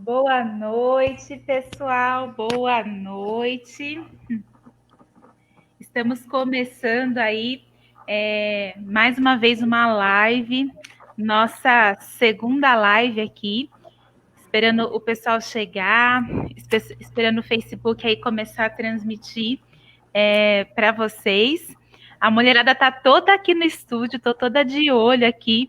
Boa noite, pessoal. Boa noite. Estamos começando aí mais uma vez uma live, nossa segunda live aqui, esperando o pessoal chegar, esperando o Facebook aí começar a transmitir para vocês. A mulherada tá toda aqui no estúdio, tô toda de olho aqui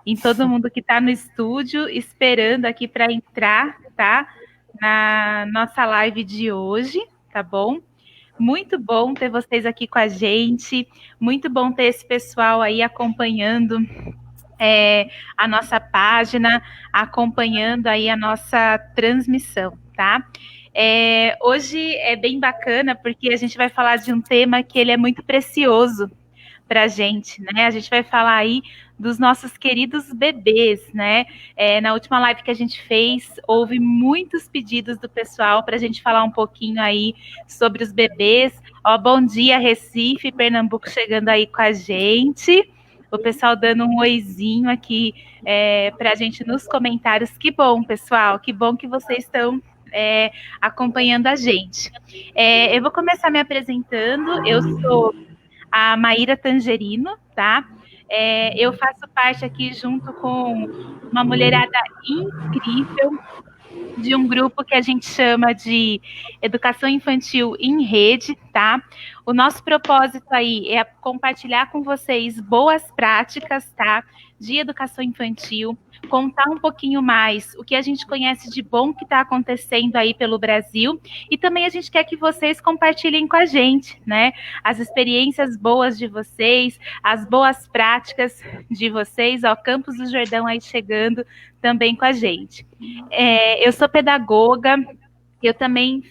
em todo mundo que está no estúdio, esperando aqui para entrar, tá? Na nossa live de hoje, tá bom? Muito bom ter vocês aqui com a gente, muito bom ter esse pessoal aí acompanhando a nossa página, acompanhando aí a nossa transmissão, tá? Hoje é bem bacana porque a gente vai falar de um tema que ele é muito precioso para a gente, né? A gente vai falar aí dos nossos queridos bebês, né? Na última live que a gente fez, houve muitos pedidos do pessoal para a gente falar um pouquinho aí sobre os bebês. Ó, bom dia, Recife, Pernambuco chegando aí com a gente. O pessoal dando um oizinho aqui para a gente nos comentários. Que bom, pessoal, que bom que vocês estão acompanhando a gente. Eu vou começar me apresentando. Eu sou a Maíra Tangerino, tá? Eu faço parte aqui junto com uma mulherada incrível de um grupo que a gente chama de Educação Infantil em Rede, tá? O nosso propósito aí é compartilhar com vocês boas práticas, tá? De educação infantil, contar um pouquinho mais o que a gente conhece de bom que está acontecendo aí pelo Brasil e também a gente quer que vocês compartilhem com a gente, né? As experiências boas de vocês, as boas práticas de vocês, ó, Campos do Jordão aí chegando também com a gente. Eu sou pedagoga, eu também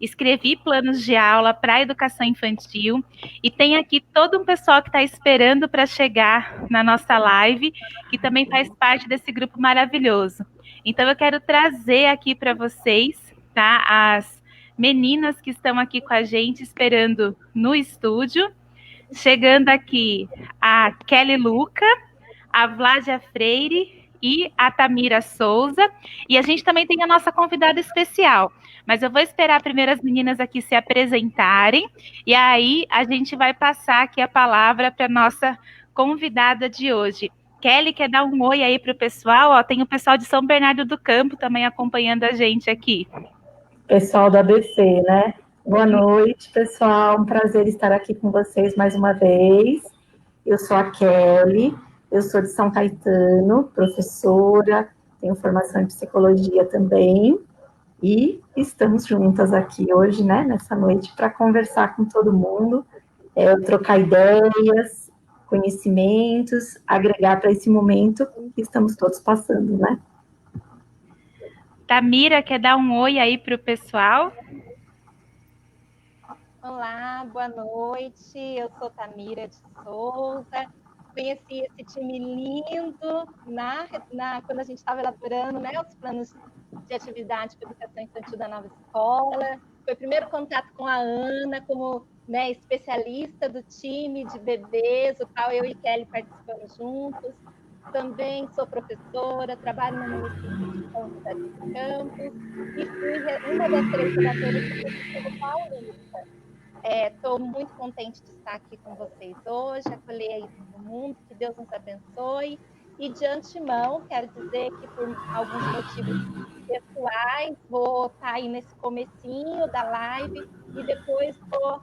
escrevi planos de aula para a educação infantil e tem aqui todo um pessoal que está esperando para chegar na nossa live, que também faz parte desse grupo maravilhoso. Então eu quero trazer aqui para vocês, tá, as meninas que estão aqui com a gente esperando no estúdio. Chegando aqui a Kelly Luca, a Vládia Freire e a Tamira Souza. E a gente também tem a nossa convidada especial. Mas eu vou esperar primeiro as meninas aqui se apresentarem. E aí a gente vai passar aqui a palavra para a nossa convidada de hoje. Kelly, quer dar um oi aí para o pessoal? Ó, tem o pessoal de São Bernardo do Campo também acompanhando a gente aqui. Pessoal da ABC, né? Boa noite, pessoal. Um prazer estar aqui com vocês mais uma vez. Eu sou a Kelly, eu sou de São Caetano, professora, tenho formação em psicologia também, e estamos juntas aqui hoje, né, nessa noite, para conversar com todo mundo, trocar ideias, conhecimentos, agregar para esse momento que estamos todos passando, né? Tamira, quer dar um oi aí para o pessoal? Olá, boa noite. Eu sou Tamira de Souza. Conheci esse time lindo quando a gente estava elaborando, né, os planos de atividade para educação infantil da nova escola. Foi o primeiro contato com a Ana, como, né, especialista do time de bebês, o qual eu e Kelly participamos juntos. Também sou professora, trabalho no município de São José dos Campos e fui uma das selecionadoras do Instituto Paulista. Estou muito contente de estar aqui com vocês hoje, acolher aí todo mundo, que Deus nos abençoe. E de antemão, quero dizer que por alguns motivos pessoais, vou estar aí nesse comecinho da live e depois vou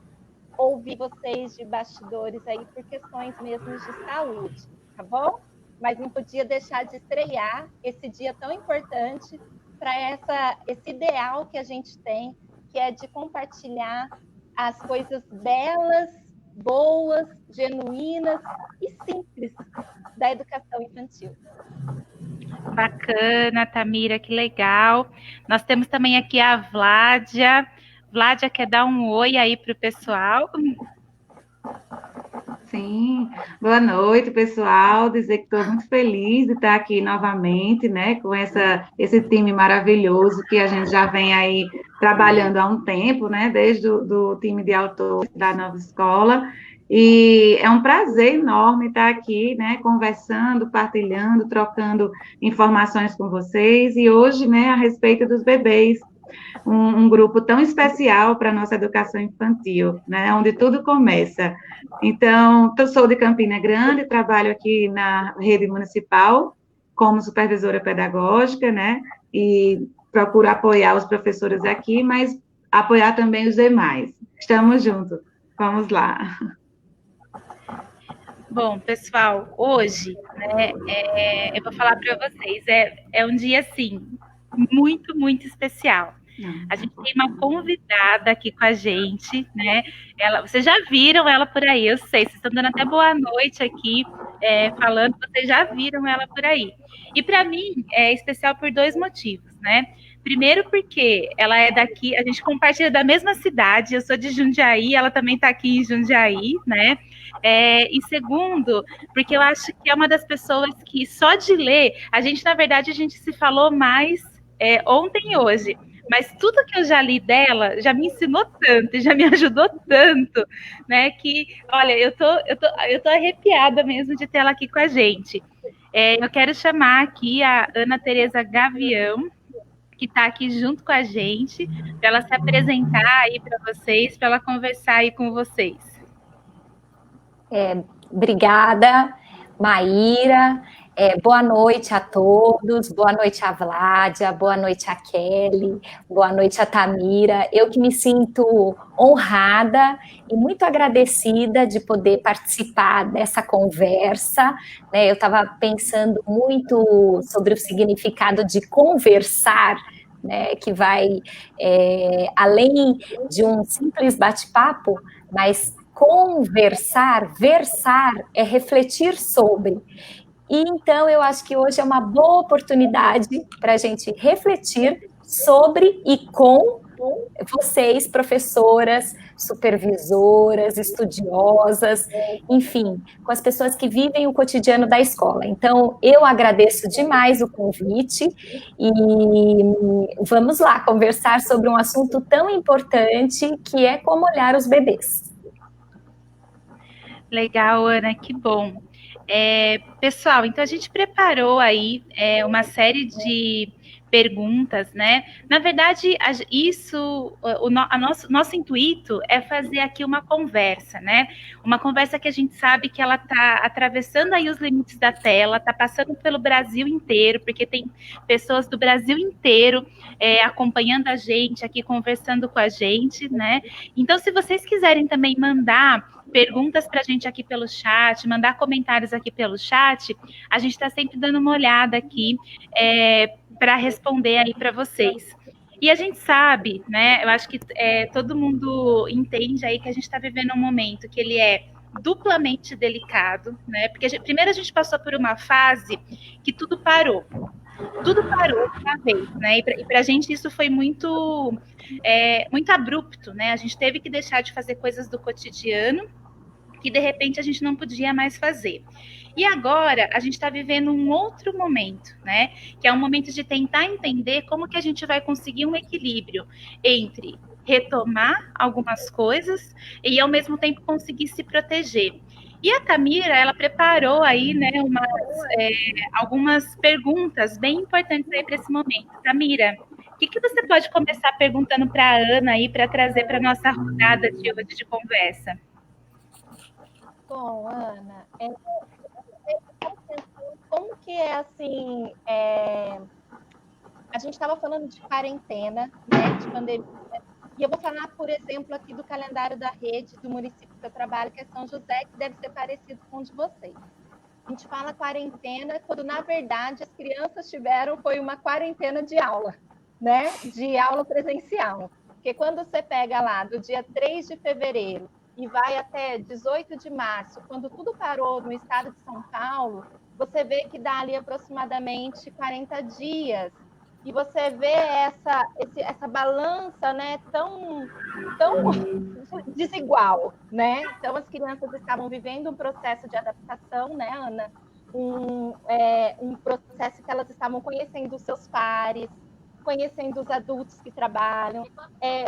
ouvir vocês de bastidores aí por questões mesmo de saúde, tá bom? Mas não podia deixar de estrear esse dia tão importante para esse ideal que a gente tem, que é de compartilhar as coisas belas, boas, genuínas e simples da educação infantil. Bacana, Tamira, que legal. Nós temos também aqui a Vládia. Vládia, quer dar um oi aí para o pessoal? Sim, boa noite, pessoal. Dizer que estou muito feliz de estar aqui novamente, né, com esse time maravilhoso que a gente já vem aí trabalhando há um tempo, né, desde do time de autores da nova escola. E é um prazer enorme estar aqui, né, conversando, partilhando, trocando informações com vocês, e hoje, né, a respeito dos bebês, um grupo tão especial para a nossa educação infantil, né, onde tudo começa. Então, eu sou de Campina Grande, trabalho aqui na rede municipal como supervisora pedagógica, né, e procuro apoiar os professores aqui, mas apoiar também os demais. Estamos juntos. Vamos lá. Bom, pessoal, hoje, né, eu vou falar para vocês, é um dia, assim, muito, muito especial. A gente tem uma convidada aqui com a gente, né? Vocês já viram ela por aí, eu sei, vocês estão dando até boa noite aqui, falando, vocês já viram ela por aí. E para mim é especial por dois motivos, né? Primeiro porque ela é daqui, a gente compartilha da mesma cidade, eu sou de Jundiaí, ela também está aqui em Jundiaí, né? E segundo, porque eu acho que é uma das pessoas que só de ler, na verdade, a gente se falou mais ontem e hoje, mas tudo que eu já li dela já me ensinou tanto, já me ajudou tanto, né? Que, olha, eu tô arrepiada mesmo de ter ela aqui com a gente. Eu quero chamar aqui a Ana Tereza Gavião, que está aqui junto com a gente, para ela se apresentar aí para vocês, para ela conversar aí com vocês. Obrigada, Maíra. Boa noite a todos, boa noite a Vládia, boa noite a Kelly, boa noite a Tamira. Eu que me sinto honrada e muito agradecida de poder participar dessa conversa, né? Eu estava pensando muito sobre o significado de conversar, né? Que vai além de um simples bate-papo, mas conversar, versar é refletir sobre. E então eu acho que hoje é uma boa oportunidade para a gente refletir sobre e com vocês, professoras, supervisoras, estudiosas, enfim, com as pessoas que vivem o cotidiano da escola. Então, eu agradeço demais o convite e vamos lá conversar sobre um assunto tão importante que é como olhar os bebês. Legal, Ana, que bom. Pessoal, então a gente preparou aí uma série de perguntas, né? Na verdade, nosso intuito é fazer aqui uma conversa, né? Uma conversa que a gente sabe que ela está atravessando aí os limites da tela, está passando pelo Brasil inteiro, porque tem pessoas do Brasil inteiro acompanhando a gente aqui, conversando com a gente, né? Então, se vocês quiserem também mandar perguntas para a gente aqui pelo chat, mandar comentários aqui pelo chat, a gente está sempre dando uma olhada aqui para responder aí para vocês. E a gente sabe, né, eu acho que todo mundo entende aí que a gente está vivendo um momento que ele é duplamente delicado, né, porque primeiro a gente passou por uma fase que tudo parou de uma vez, né, e para a gente isso foi muito abrupto, né, a gente teve que deixar de fazer coisas do cotidiano que de repente a gente não podia mais fazer. E agora a gente está vivendo um outro momento, né? Que é um momento de tentar entender como que a gente vai conseguir um equilíbrio entre retomar algumas coisas e ao mesmo tempo conseguir se proteger. E a Tamira, ela preparou aí, né, algumas perguntas bem importantes aí para esse momento. Tamira, o que você pode começar perguntando para a Ana aí para trazer para nossa rodada de hoje de conversa? Bom, Ana, como que é assim, a gente estava falando de quarentena, né, de pandemia, e eu vou falar, por exemplo, aqui do calendário da rede do município que eu trabalho, que é São José, que deve ser parecido com o de vocês. A gente fala quarentena quando, na verdade, as crianças foi uma quarentena de aula, né, de aula presencial. Porque quando você pega lá do dia 3 de fevereiro e vai até 18 de março, quando tudo parou no estado de São Paulo, você vê que dá ali aproximadamente 40 dias. E você vê essa balança, né, tão desigual, né? Então, as crianças estavam vivendo um processo de adaptação, né, Ana? Um processo que elas estavam conhecendo os seus pares, conhecendo os adultos que trabalham.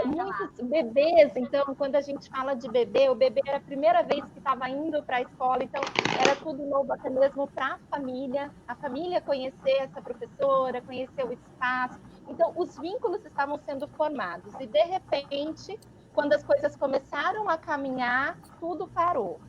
Muitos bebês, então, quando a gente fala de bebê, o bebê era a primeira vez que estava indo para a escola, então era tudo novo até mesmo para a família conhecer essa professora, conhecer o espaço. Então, os vínculos estavam sendo formados e, de repente, quando as coisas começaram a caminhar, tudo parou.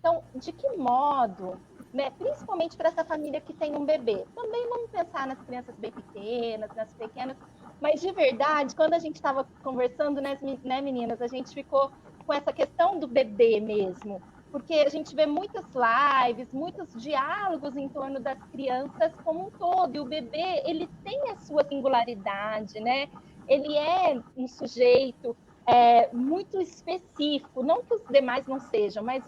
Então, de que modo, né, principalmente para essa família que tem um bebê, também vamos pensar nas crianças bem pequenas, nas pequenas, mas de verdade, quando a gente estava conversando, né, meninas, a gente ficou com essa questão do bebê mesmo, porque a gente vê muitas lives, muitos diálogos em torno das crianças como um todo, e o bebê, ele tem a sua singularidade, né? Ele é um sujeito muito específico, não que os demais não sejam, mas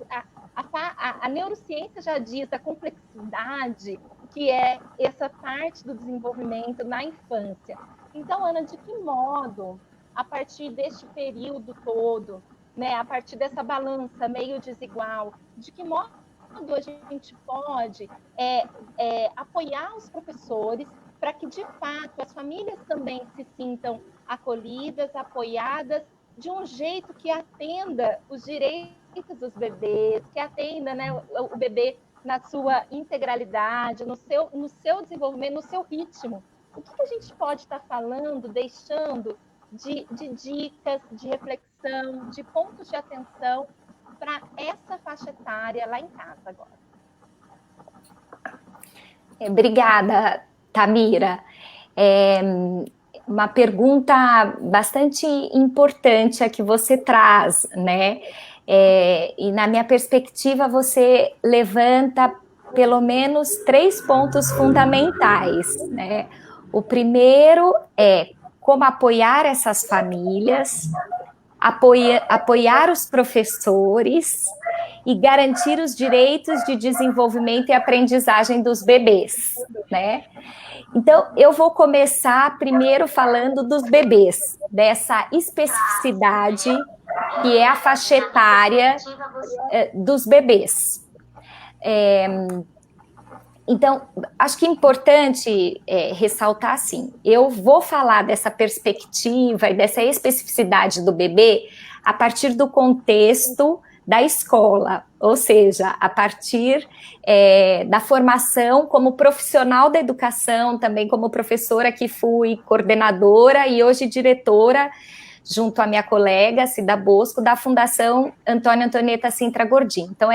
a neurociência já diz a complexidade que é essa parte do desenvolvimento na infância. Então, Ana, de que modo, a partir deste período todo, né, a partir dessa balança meio desigual, de que modo a gente pode apoiar os professores para que, de fato, as famílias também se sintam acolhidas, apoiadas, de um jeito que atenda os direitos dos bebês, que atenda, né, o bebê na sua integralidade, no seu desenvolvimento, no seu ritmo. O que a gente pode estar falando, deixando de dicas, de reflexão, de pontos de atenção para essa faixa etária lá em casa agora? Obrigada, Tamira. Uma pergunta bastante importante a que você traz, né? E na minha perspectiva, você levanta pelo menos 3 pontos fundamentais, né? O primeiro é como apoiar essas famílias, apoiar os professores e garantir os direitos de desenvolvimento e aprendizagem dos bebês, né? Então, eu vou começar primeiro falando dos bebês, dessa especificidade que é a faixa etária dos bebês. Então, acho que é importante ressaltar, assim, eu vou falar dessa perspectiva e dessa especificidade do bebê a partir do contexto da escola, ou seja, a partir da formação como profissional da educação, também como professora que fui coordenadora e hoje diretora, junto à minha colega Cida Bosco, da Fundação Antônio Antonieta Sintra Gordim. Então,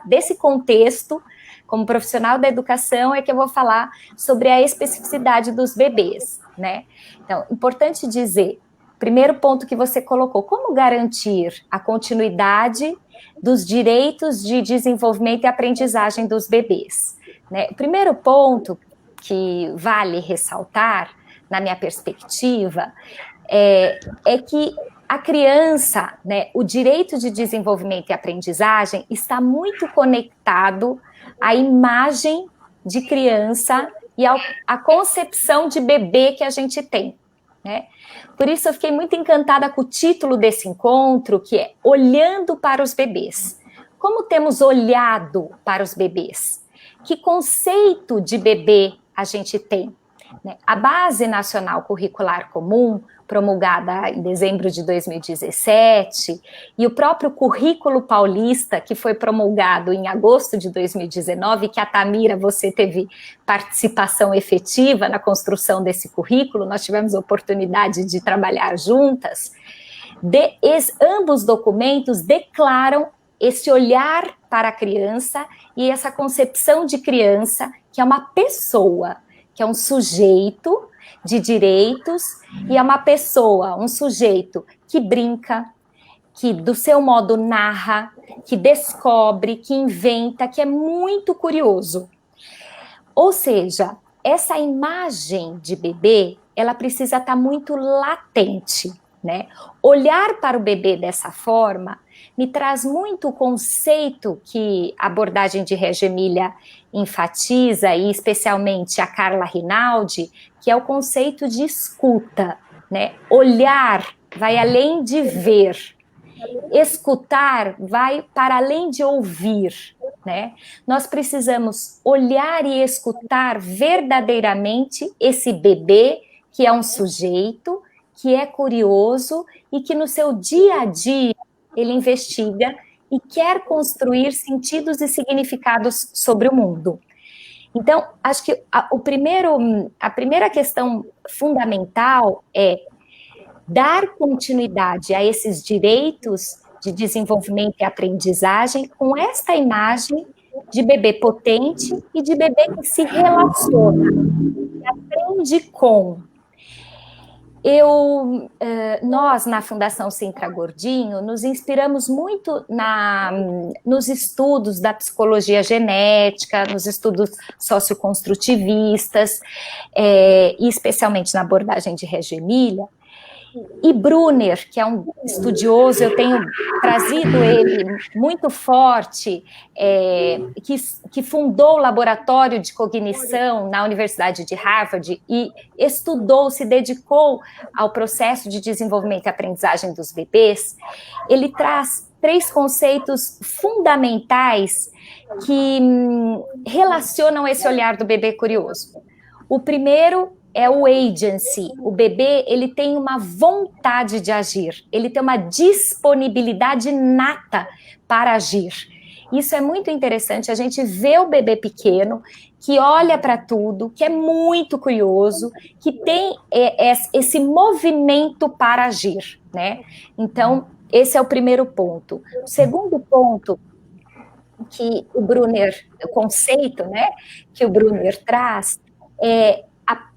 desse contexto, como profissional da educação, é que eu vou falar sobre a especificidade dos bebês, né? Então, importante dizer, primeiro ponto que você colocou, como garantir a continuidade dos direitos de desenvolvimento e aprendizagem dos bebês, né? O primeiro ponto que vale ressaltar, na minha perspectiva, é que a criança, né, o direito de desenvolvimento e aprendizagem está muito conectado à imagem de criança e à concepção de bebê que a gente tem, né? Por isso eu fiquei muito encantada com o título desse encontro, que é Olhando para os Bebês. Como temos olhado para os bebês? Que conceito de bebê a gente tem? A Base Nacional Curricular Comum, promulgada em dezembro de 2017, e o próprio Currículo Paulista, que foi promulgado em agosto de 2019, que a Tamira, você teve participação efetiva na construção desse currículo, nós tivemos a oportunidade de trabalhar juntas, ambos documentos declaram esse olhar para a criança e essa concepção de criança, que é uma pessoa, que é um sujeito de direitos, e é uma pessoa, um sujeito que brinca, que do seu modo narra, que descobre, que inventa, que é muito curioso. Ou seja, essa imagem de bebê, ela precisa estar muito latente, né? Olhar para o bebê dessa forma me traz muito o conceito que a abordagem de Reggio Emilia enfatiza, e especialmente a Carla Rinaldi, que é o conceito de escuta, né? Olhar vai além de ver, escutar vai para além de ouvir, né? Nós precisamos olhar e escutar verdadeiramente esse bebê que é um sujeito, que é curioso e que no seu dia a dia ele investiga e quer construir sentidos e significados sobre o mundo. Então, acho que a primeira questão fundamental é dar continuidade a esses direitos de desenvolvimento e aprendizagem com esta imagem de bebê potente e de bebê que se relaciona, que aprende com. Nós, na Fundação Sintra Gordinho, nos inspiramos muito nos estudos da psicologia genética, nos estudos socioconstrutivistas, e especialmente na abordagem de Reggio Emilia. E Brunner, que é um estudioso, eu tenho trazido ele muito forte, que fundou o laboratório de cognição na Universidade de Harvard e se dedicou ao processo de desenvolvimento e aprendizagem dos bebês. Ele traz 3 conceitos fundamentais que relacionam esse olhar do bebê curioso. O primeiro é o agency. O bebê, ele tem uma vontade de agir, ele tem uma disponibilidade nata para agir. Isso é muito interessante, a gente vê o bebê pequeno, que olha para tudo, que é muito curioso, que tem esse movimento para agir, né? Então, esse é o primeiro ponto. O segundo ponto, que o conceito, né, que o Brunner traz, é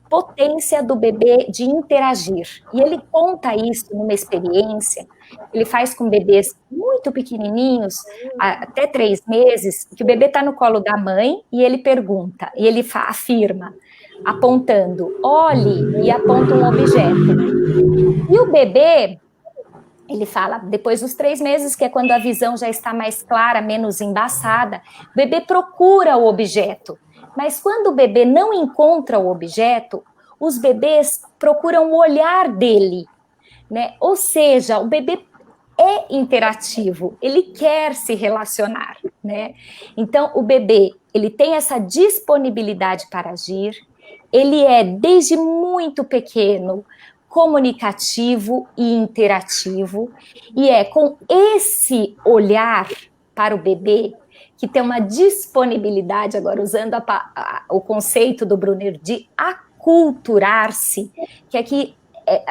potência do bebê de interagir. E ele conta isso numa experiência, ele faz com bebês muito pequenininhos, até 3 meses, que o bebê está no colo da mãe e ele pergunta, e ele afirma, apontando, olhe, e aponta um objeto. E o bebê, ele fala, depois dos 3 meses, que é quando a visão já está mais clara, menos embaçada, o bebê procura o objeto. Mas quando o bebê não encontra o objeto, os bebês procuram o olhar dele, né? Ou seja, o bebê é interativo, ele quer se relacionar, né? Então, o bebê, ele tem essa disponibilidade para agir, ele é, desde muito pequeno, comunicativo e interativo, e é com esse olhar para o bebê que tem uma disponibilidade, agora usando o conceito do Brunner de aculturar-se, que é que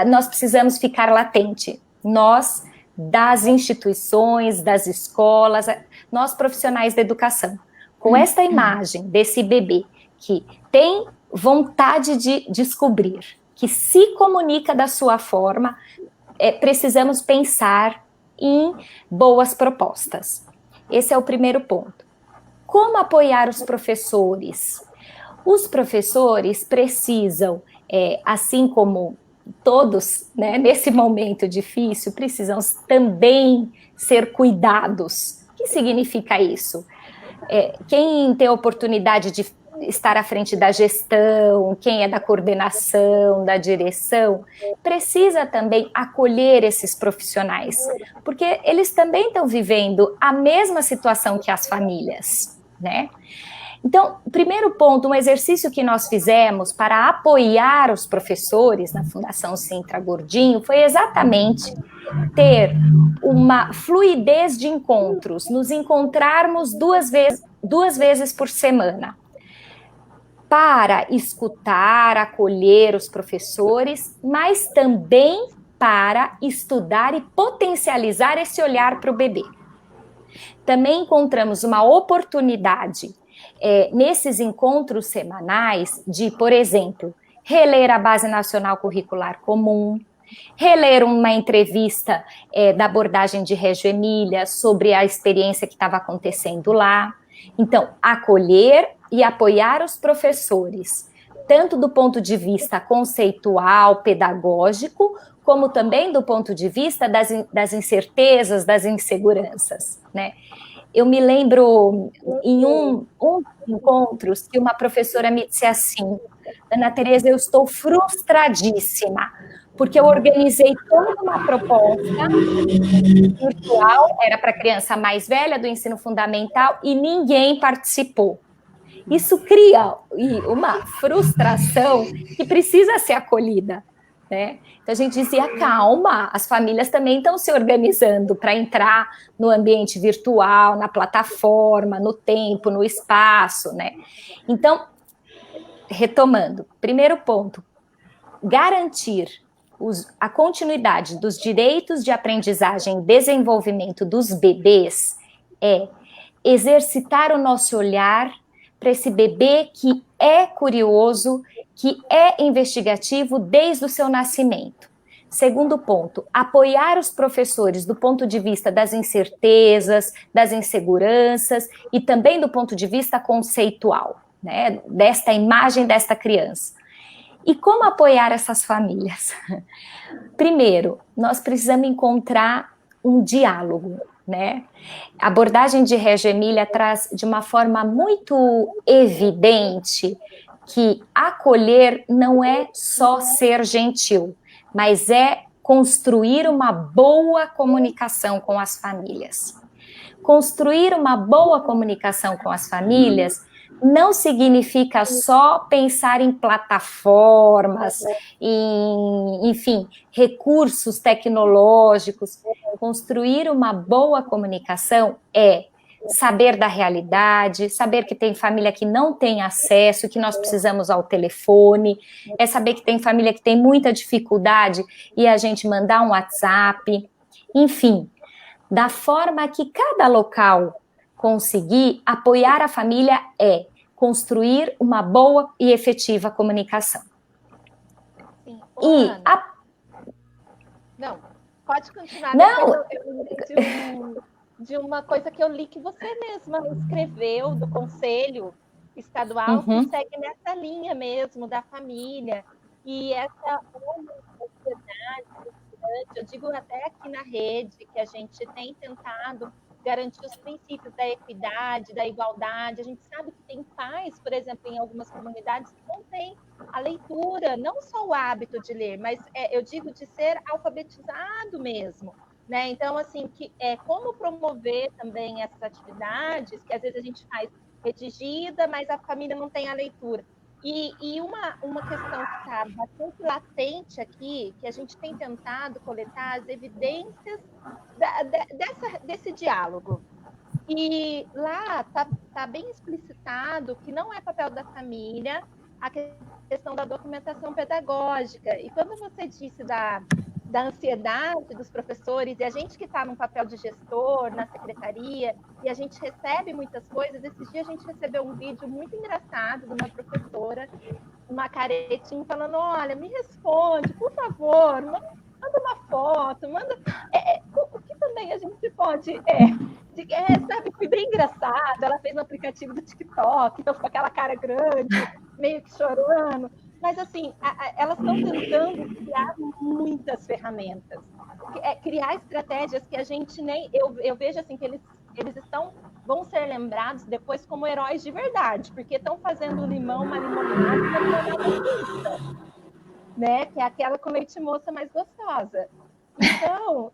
nós precisamos ficar latente. Nós, das instituições, das escolas, nós profissionais da educação, com esta imagem desse bebê que tem vontade de descobrir, que se comunica da sua forma, precisamos pensar em boas propostas. Esse é o primeiro ponto. Como apoiar os professores? Os professores precisam, assim como todos, né, nesse momento difícil, precisam também ser cuidados. O que significa isso? Quem tem a oportunidade de estar à frente da gestão, quem é da coordenação, da direção, precisa também acolher esses profissionais, porque eles também estão vivendo a mesma situação que as famílias, né? Então, primeiro ponto, um exercício que nós fizemos para apoiar os professores na Fundação Sintra Gordinho foi exatamente ter uma fluidez de encontros, nos encontrarmos duas vezes por semana, para escutar, acolher os professores, mas também para estudar e potencializar esse olhar para o bebê. Também encontramos uma oportunidade nesses encontros semanais de, por exemplo, reler a Base Nacional Curricular Comum, reler uma entrevista da abordagem de Reggio Emilia sobre a experiência que estava acontecendo lá. Então, acolher e apoiar os professores, tanto do ponto de vista conceitual, pedagógico, como também do ponto de vista das incertezas, das inseguranças, né? Eu me lembro em um encontro que uma professora me disse assim: Ana Tereza, eu estou frustradíssima, porque eu organizei toda uma proposta virtual, era para criança mais velha do ensino fundamental, e ninguém participou. Isso cria uma frustração que precisa ser acolhida, né? Então a gente dizia, calma, as famílias também estão se organizando para entrar no ambiente virtual, na plataforma, no tempo, no espaço, né? Então, retomando, primeiro ponto, garantir a continuidade dos direitos de aprendizagem e desenvolvimento dos bebês é exercitar o nosso olhar para esse bebê que é curioso, que é investigativo desde o seu nascimento. Segundo ponto, apoiar os professores do ponto de vista das incertezas, das inseguranças e também do ponto de vista conceitual, né, desta imagem desta criança. E como apoiar essas famílias? Primeiro, nós precisamos encontrar um diálogo, né? A abordagem de Reggio Emilia traz de uma forma muito evidente que acolher não é só ser gentil, mas é construir uma boa comunicação com as famílias. Construir uma boa comunicação com as famílias não significa só pensar em plataformas, enfim, recursos tecnológicos. Construir uma boa comunicação é saber da realidade, saber que tem família que não tem acesso, que nós precisamos ao telefone, é saber que tem família que tem muita dificuldade e a gente mandar um WhatsApp, enfim, da forma que cada local conseguir apoiar a família é construir uma boa e efetiva comunicação. Sim. Não, pode continuar. Não. Eu de uma coisa que eu li que você mesma escreveu do Conselho Estadual, que segue nessa linha mesmo da família, e essa sociedade, eu digo até aqui na rede, que a gente tem tentado garantir os princípios da equidade, da igualdade. A gente sabe que tem pais, por exemplo, em algumas comunidades que não têm a leitura, não só o hábito de ler, mas eu digo de ser alfabetizado mesmo. Né? Então, assim, como promover também essas atividades, que às vezes a gente faz redigida, mas a família não tem a leitura. E uma questão que está bastante latente aqui, que a gente tem tentado coletar as evidências desse diálogo. E lá está bem explicitado que não é papel da família a questão da documentação pedagógica. E quando você disse da ansiedade dos professores, e a gente que está num papel de gestor na secretaria, e a gente recebe muitas coisas, esses dias a gente recebeu um vídeo muito engraçado de uma professora, uma caretinha, falando, olha, me responde, por favor, manda uma foto, manda... o que também a gente pode... sabe, foi bem engraçado, ela fez no aplicativo do TikTok, então com aquela cara grande, meio que chorando. Mas, assim, elas estão tentando criar muitas ferramentas. Criar estratégias que a gente nem... Eu vejo, assim, que eles vão ser lembrados depois como heróis de verdade, porque estão fazendo uma limonada, né? Que é aquela com leite moça mais gostosa. Então,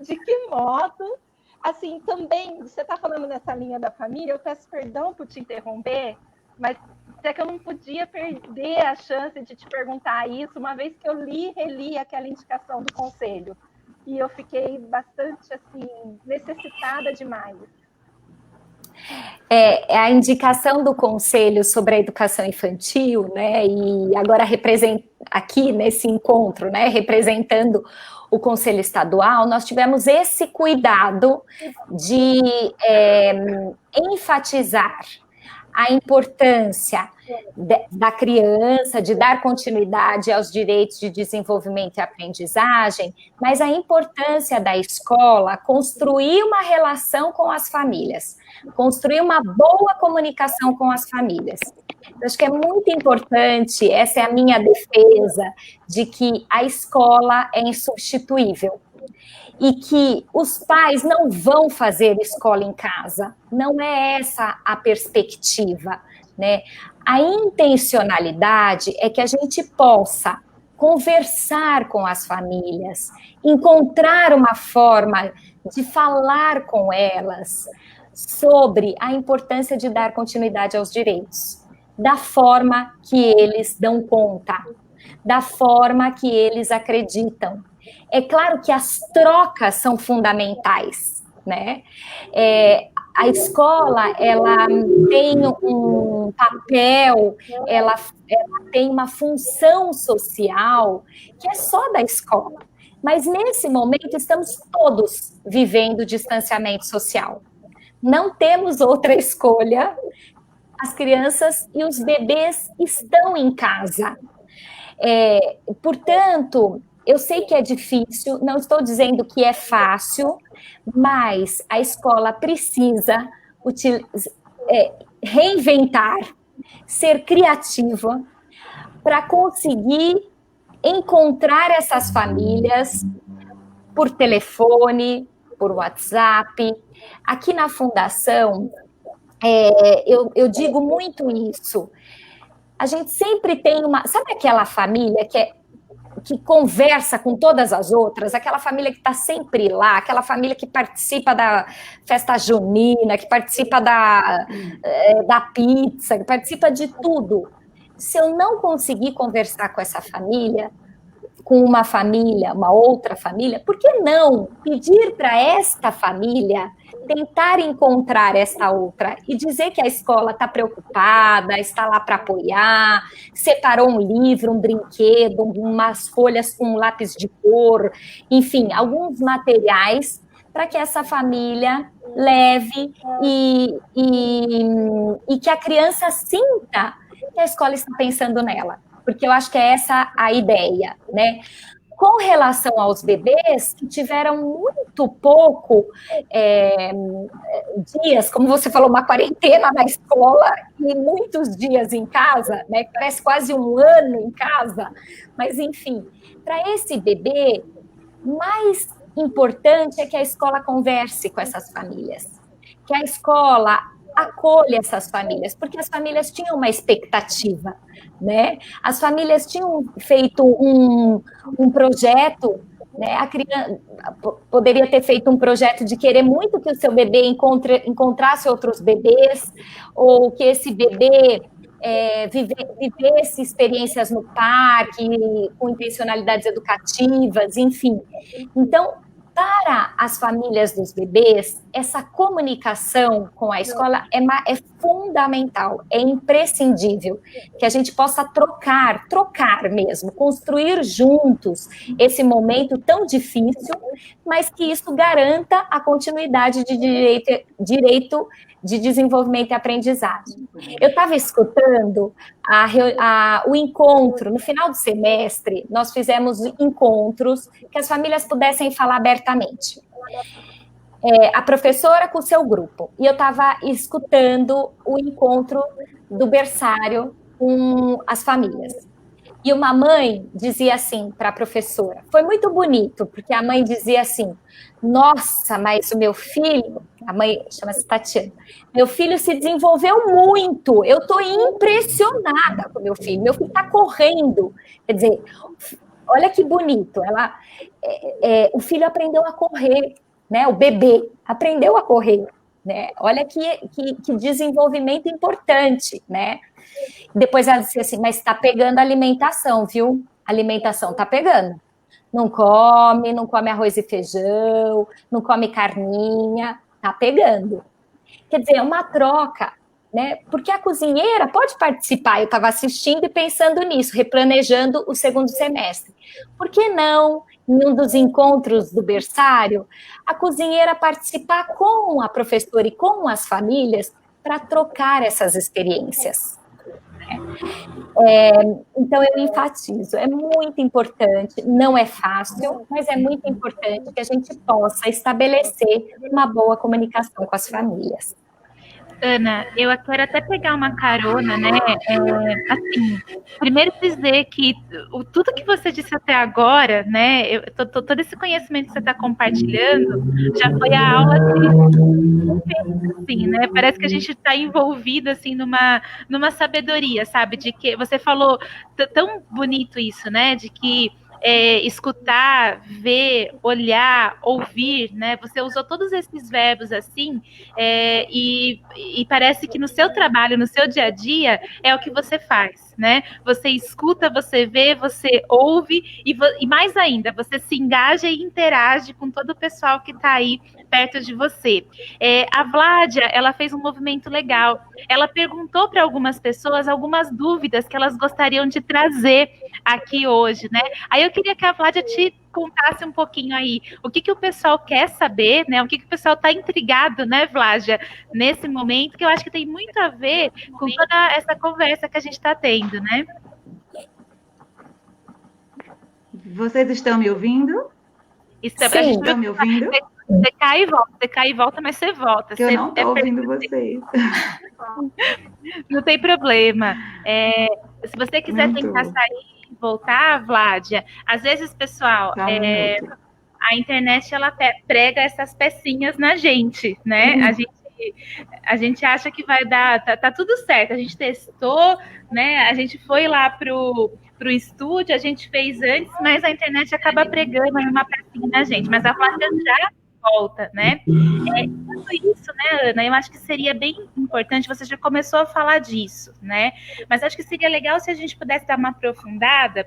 de que modo... Assim, também, você está falando nessa linha da família, eu peço perdão por te interromper, mas é que eu não podia perder a chance de te perguntar isso, uma vez que eu reli aquela indicação do Conselho. E eu fiquei bastante, assim, necessitada demais. A indicação do Conselho sobre a educação infantil, né, e agora aqui nesse encontro, né, representando o Conselho Estadual, nós tivemos esse cuidado de enfatizar a importância da criança, de dar continuidade aos direitos de desenvolvimento e aprendizagem, mas a importância da escola construir uma relação com as famílias, construir uma boa comunicação com as famílias. Eu acho que é muito importante, essa é a minha defesa, de que a escola é insubstituível. E que os pais não vão fazer escola em casa, não é essa a perspectiva, né? A intencionalidade é que a gente possa conversar com as famílias, encontrar uma forma de falar com elas, sobre a importância de dar continuidade aos direitos, da forma que eles dão conta, da forma que eles acreditam. É claro que as trocas são fundamentais, né? A escola, ela tem um papel, ela tem uma função social que é só da escola. Mas, nesse momento, estamos todos vivendo distanciamento social. Não temos outra escolha. As crianças e os bebês estão em casa. Portanto, eu sei que é difícil, não estou dizendo que é fácil, mas a escola precisa reinventar, ser criativa para conseguir encontrar essas famílias por telefone, por WhatsApp. Aqui na Fundação, eu digo muito isso. A gente sempre tem sabe aquela família que conversa com todas as outras, aquela família que está sempre lá, aquela família que participa da festa junina, que participa da pizza, que participa de tudo. Se eu não conseguir conversar com essa família, com uma outra família, por que não pedir para esta família tentar encontrar essa outra e dizer que a escola está preocupada, está lá para apoiar, separou um livro, um brinquedo, umas folhas com um lápis de cor, enfim, alguns materiais para que essa família leve e que a criança sinta que a escola está pensando nela, porque eu acho que é essa a ideia, né? Com relação aos bebês que tiveram muito pouco dias, como você falou, uma quarentena na escola e muitos dias em casa, né? Parece quase um ano em casa, mas enfim, para esse bebê, mais importante é que a escola converse com essas famílias, que a escola acolha essas famílias, porque as famílias tinham uma expectativa, né? As famílias tinham feito um projeto, né? A criança poderia ter feito um projeto de querer muito que o seu bebê encontrasse outros bebês, ou que esse bebê vivesse experiências no parque, com intencionalidades educativas, enfim. Então, para as famílias dos bebês, essa comunicação com a escola é fundamental, é imprescindível, que a gente possa trocar mesmo, construir juntos esse momento tão difícil, mas que isso garanta a continuidade de direito de desenvolvimento e aprendizagem. Eu estava escutando o encontro, no final do semestre, nós fizemos encontros que as famílias pudessem falar abertamente. A professora com o seu grupo, e eu estava escutando o encontro do berçário com as famílias. E uma mãe dizia assim para a professora, foi muito bonito, porque a mãe dizia assim, nossa, mas o meu filho, a mãe chama-se Tatiana, meu filho se desenvolveu muito, eu estou impressionada com meu filho está correndo, quer dizer, olha que bonito, o filho aprendeu a correr, né, o bebê aprendeu a correr, né, olha que desenvolvimento importante, né. Depois ela disse assim, mas está pegando a alimentação, viu? A alimentação está pegando. Não come arroz e feijão, não come carninha, está pegando. Quer dizer, é uma troca, né? Porque a cozinheira pode participar, eu estava assistindo e pensando nisso, replanejando o segundo semestre. Por que não, em um dos encontros do berçário, a cozinheira participar com a professora e com as famílias para trocar essas experiências? Então eu enfatizo, é muito importante, não é fácil, mas é muito importante que a gente possa estabelecer uma boa comunicação com as famílias. Ana, eu quero até pegar uma carona, né? Assim, primeiro dizer que tudo que você disse até agora, né? Todo esse conhecimento que você está compartilhando já foi a aula de assim, né? Parece que a gente está envolvido assim numa sabedoria, sabe? De que você falou tão bonito isso, né? De que escutar, ver, olhar, ouvir, né? Você usou todos esses verbos assim, e parece que no seu trabalho, no seu dia a dia, é o que você faz, né? Você escuta, você vê, você ouve, e mais ainda, você se engaja e interage com todo o pessoal que está aí perto de você. A Vládia, ela fez um movimento legal. Ela perguntou para algumas pessoas algumas dúvidas que elas gostariam de trazer aqui hoje, né? Aí eu queria que a Vládia te contasse um pouquinho aí o que o pessoal quer saber, né? O que o pessoal está intrigado, né, Vládia, nesse momento, que eu acho que tem muito a ver com toda essa conversa que a gente está tendo, né? Vocês estão me ouvindo? Estão me ouvindo? Você cai e volta, mas você volta. Que eu não estou ouvindo vocês. Não tem problema. Se você quiser tentar sair e voltar, Vládia, às vezes, pessoal, a internet ela prega essas pecinhas na gente, né? A gente acha que vai dar, tá tudo certo. A gente testou, né? A gente foi lá pro estúdio, a gente fez antes, mas a internet acaba pregando uma pecinha na gente. Mas a Vládia já volta, né? Tudo isso, né, Ana? Eu acho que seria bem importante, você já começou a falar disso, né? Mas acho que seria legal se a gente pudesse dar uma aprofundada.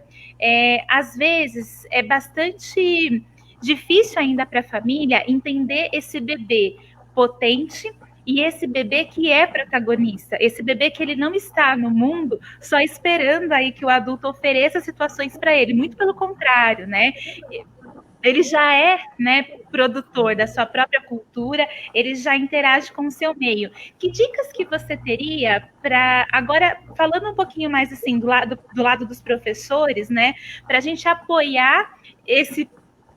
Às vezes, é bastante difícil ainda para a família entender esse bebê potente e esse bebê que é protagonista, esse bebê que ele não está no mundo só esperando aí que o adulto ofereça situações para ele, muito pelo contrário, né? Ele já é, né, produtor da sua própria cultura, ele já interage com o seu meio. Que dicas que você teria para, agora, falando um pouquinho mais assim, do lado dos professores, né, para a gente apoiar esse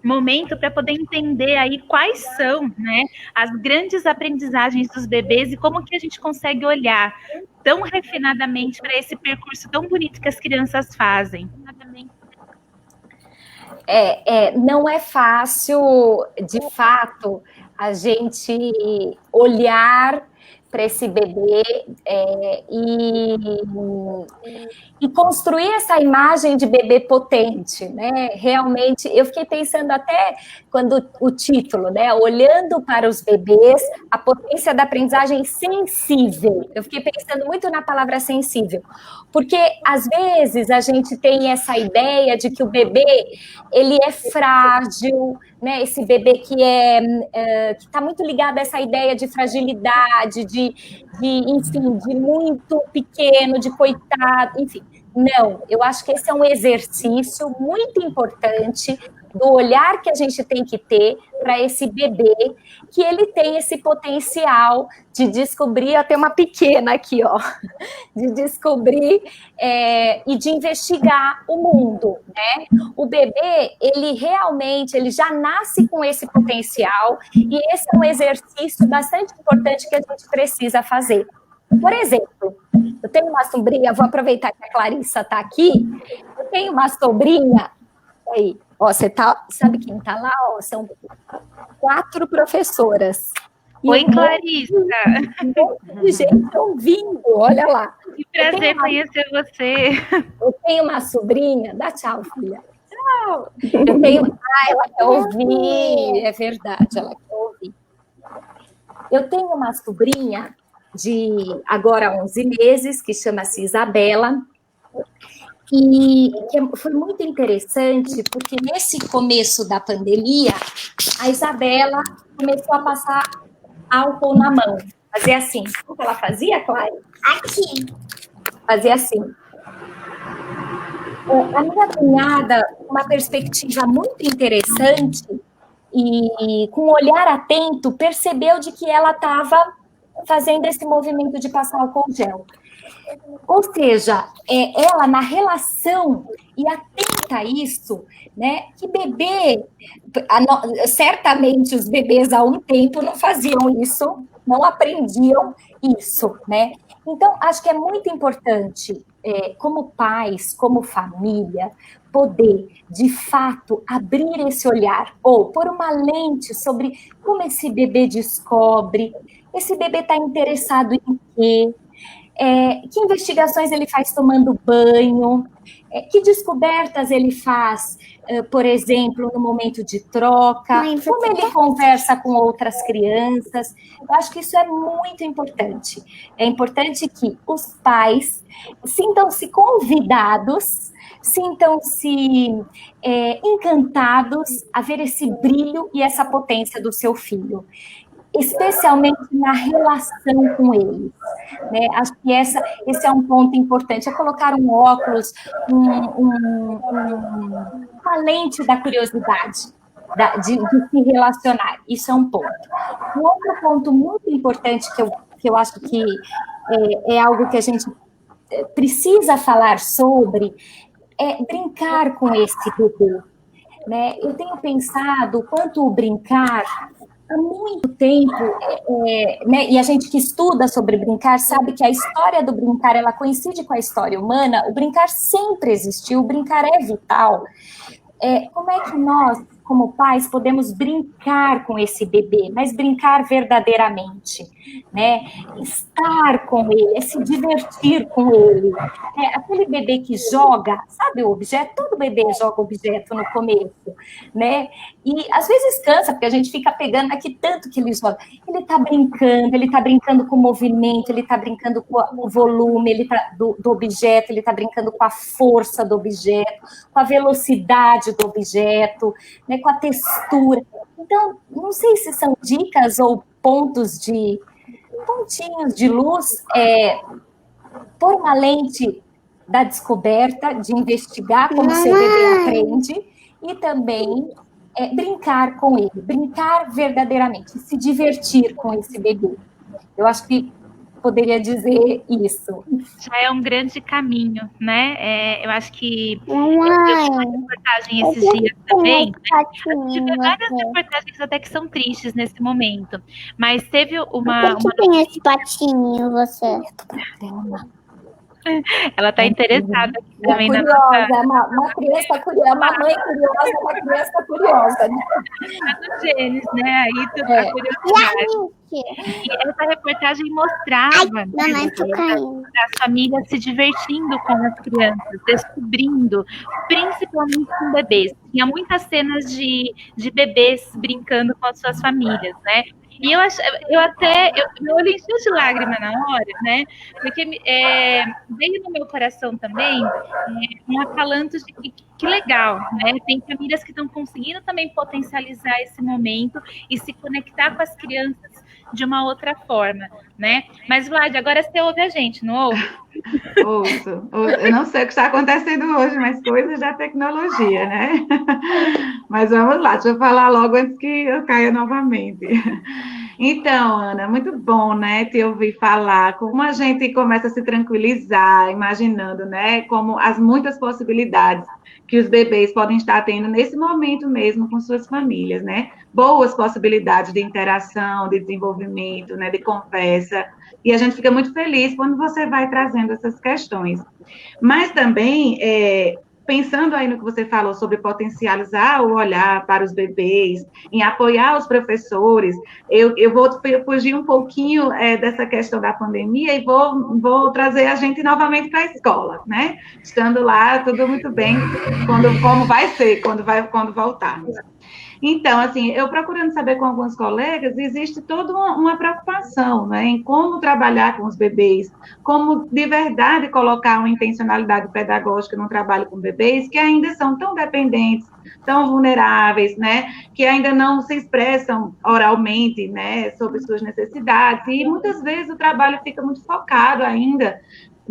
momento para poder entender aí quais são, né, as grandes aprendizagens dos bebês e como que a gente consegue olhar tão refinadamente para esse percurso tão bonito que as crianças fazem. Não é fácil, de fato, a gente olhar para esse bebê e construir essa imagem de bebê potente, né? Realmente, eu fiquei pensando até quando o título, né? Olhando para os bebês, a potência da aprendizagem sensível. Eu fiquei pensando muito na palavra sensível, porque às vezes a gente tem essa ideia de que o bebê ele é frágil, né? Esse bebê que está muito ligado a essa ideia de fragilidade, enfim, de muito pequeno, de coitado, enfim. Não, eu acho que esse é um exercício muito importante do olhar que a gente tem que ter para esse bebê, que ele tem esse potencial de descobrir, até uma pequena aqui, ó, de descobrir e de investigar o mundo, né? O bebê, ele já nasce com esse potencial e esse é um exercício bastante importante que a gente precisa fazer. Por exemplo, eu tenho uma sobrinha, vou aproveitar que a Clarissa está aqui, eu tenho uma sobrinha, aí, ó, sabe quem está lá? Ó, são 4 professoras. Oi, Clarissa. Tem gente ouvindo, olha lá. Que prazer conhecer você. Eu tenho uma sobrinha, dá tchau, filha. Tchau. Eu tenho, ela quer ouvir, é verdade, ela quer ouvir. Eu tenho uma sobrinha de agora 11 meses, que chama-se Isabela, e que foi muito interessante, porque nesse começo da pandemia, a Isabela começou a passar álcool na mão, fazer assim. O que ela fazia, Clara? Aqui. Fazia assim. A minha cunhada, uma perspectiva muito interessante e com um olhar atento, percebeu de que ela estava fazendo esse movimento de passar álcool gel. Ou seja, ela na relação e atenta a isso, né? Que bebê, certamente os bebês há um tempo não faziam isso, não aprendiam isso, né? Então, acho que é muito importante, como pais, como família, poder, de fato, abrir esse olhar, ou pôr uma lente sobre como esse bebê descobre, esse bebê está interessado em quê? Que investigações ele faz tomando banho, Que descobertas ele faz, por exemplo, no momento de troca, como ele conversa com outras crianças. Eu acho que isso é muito importante. É importante que os pais sintam-se convidados, sintam-se encantados a ver esse brilho e essa potência do seu filho, especialmente na relação com eles, né? Acho que esse é um ponto importante, é colocar um óculos, uma lente da curiosidade, de se relacionar, isso é um ponto. Um outro ponto muito importante que eu acho que é algo que a gente precisa falar sobre, é brincar com esse bebê, né? Eu tenho pensado quanto o brincar, há muito tempo, né, e a gente que estuda sobre brincar sabe que a história do brincar, ela coincide com a história humana. O brincar sempre existiu, o brincar é vital. Como é que nós, como pais, podemos brincar com esse bebê, mas brincar verdadeiramente, né? Estar com ele, se divertir com ele. Aquele bebê que joga, sabe o objeto? Todo bebê joga objeto no começo, né? E às vezes cansa, porque a gente fica pegando aqui tanto que ele joga. Ele está brincando com o movimento, ele está brincando com o volume do objeto, ele está brincando com a força do objeto, com a velocidade do objeto, né, com a textura. Então, não sei se são dicas ou pontinhos de luz, pôr uma lente da descoberta, de investigar como seu bebê aprende, e também brincar com ele, brincar verdadeiramente, se divertir com esse bebê. Eu acho que poderia dizer isso. Já é um grande caminho, né? Eu acho que eu vi uma reportagem esses dias também. Tive várias reportagens até que são tristes nesse momento, mas teve uma tem esse patinho, você? Ela está interessada aqui também curiosa, na nossa... uma criança curiosa, uma mãe curiosa, uma criança curiosa. Né? Dos genes, né? Aí tu tá curiosidade. E essa reportagem mostrava as famílias se divertindo com as crianças, descobrindo, principalmente com bebês. Tinha muitas cenas de bebês brincando com as suas famílias, né? E meu olho encheu de lágrima na hora, né? Porque veio no meu coração também um acalanto de que legal, né? Tem famílias que estão conseguindo também potencializar esse momento e se conectar com as crianças de uma outra forma, né? Mas, Vlad, agora você ouve a gente, não ouve? Ouço. Eu não sei o que está acontecendo hoje, mas coisas da tecnologia, né? Mas vamos lá, deixa eu falar logo antes que eu caia novamente. Então, Ana, muito bom, né, te ouvir falar, como a gente começa a se tranquilizar, imaginando, né, como as muitas possibilidades que os bebês podem estar tendo nesse momento mesmo com suas famílias, né? Boas possibilidades de interação, de desenvolvimento, né, de conversa, e a gente fica muito feliz quando você vai trazendo essas questões. Mas também, pensando aí no que você falou sobre potencializar o olhar para os bebês, em apoiar os professores, eu vou fugir um pouquinho dessa questão da pandemia e vou trazer a gente novamente para a escola, né? Estando lá, tudo muito bem, como vai ser, quando voltarmos. Então, assim, eu procurando saber com alguns colegas, existe toda uma preocupação, né, em como trabalhar com os bebês, como de verdade colocar uma intencionalidade pedagógica no trabalho com bebês que ainda são tão dependentes, tão vulneráveis, né, que ainda não se expressam oralmente, né, sobre suas necessidades, e muitas vezes o trabalho fica muito focado ainda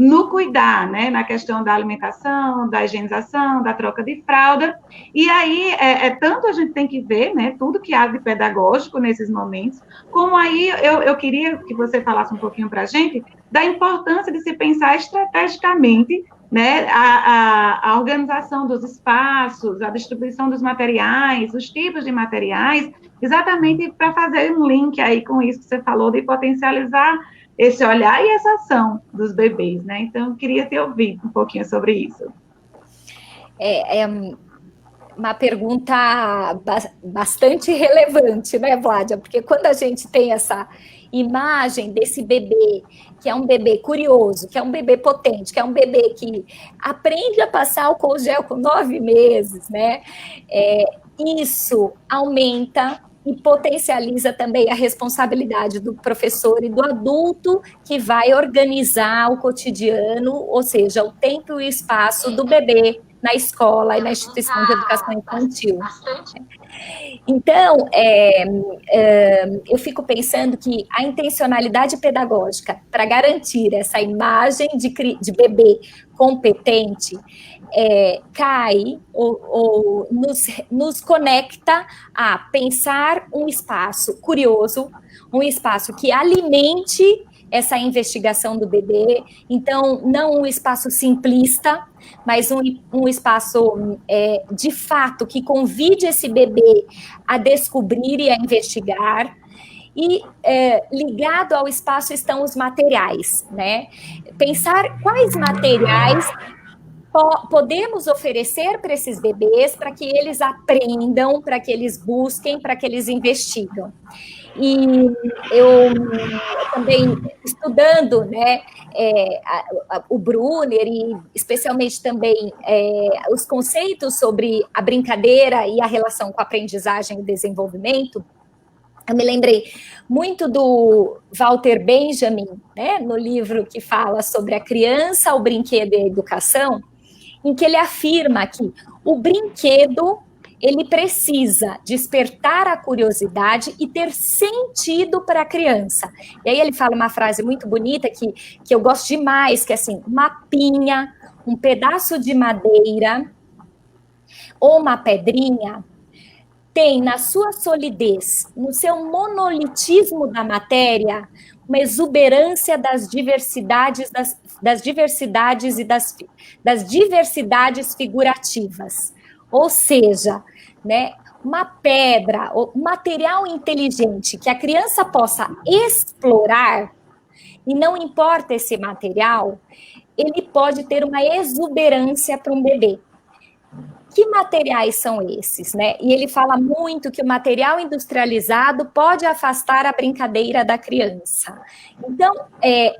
no cuidar, né, na questão da alimentação, da higienização, da troca de fralda, e aí tanto a gente tem que ver, né, tudo que há de pedagógico nesses momentos, como aí eu queria que você falasse um pouquinho para a gente da importância de se pensar estrategicamente, né, a organização dos espaços, a distribuição dos materiais, os tipos de materiais, exatamente para fazer um link aí com isso que você falou, de potencializar esse olhar e essa ação dos bebês, né? Então, eu queria te ouvir um pouquinho sobre isso. É uma pergunta bastante relevante, né, Vládia? Porque quando a gente tem essa imagem desse bebê que é um bebê curioso, que é um bebê potente, que é um bebê que aprende a passar álcool gel com 9 meses, né? Isso aumenta e potencializa também a responsabilidade do professor e do adulto que vai organizar o cotidiano, ou seja, o tempo e o espaço do bebê na escola e na instituição de educação infantil. Então, eu fico pensando que a intencionalidade pedagógica para garantir essa imagem de bebê competente cai ou nos conecta a pensar um espaço curioso, um espaço que alimente essa investigação do bebê, então não um espaço simplista, mas um espaço de fato que convide esse bebê a descobrir e a investigar. E ligado ao espaço estão os materiais, né? Pensar quais materiais podemos oferecer para esses bebês para que eles aprendam, para que eles busquem, para que eles investigam. E eu também estudando, né, o Brunner e especialmente também os conceitos sobre a brincadeira e a relação com a aprendizagem e desenvolvimento, eu me lembrei muito do Walter Benjamin, né, no livro que fala sobre a criança, o brinquedo e a educação, em que ele afirma que o brinquedo ele precisa despertar a curiosidade e ter sentido para a criança. E aí ele fala uma frase muito bonita que eu gosto demais, que é assim, uma pinha, um pedaço de madeira ou uma pedrinha tem na sua solidez, no seu monolitismo da matéria, uma exuberância das diversidades e das diversidades figurativas. Ou seja, né, uma pedra, um material inteligente que a criança possa explorar, e não importa esse material, ele pode ter uma exuberância para um bebê. Que materiais são esses, né? E ele fala muito que o material industrializado pode afastar a brincadeira da criança. Então,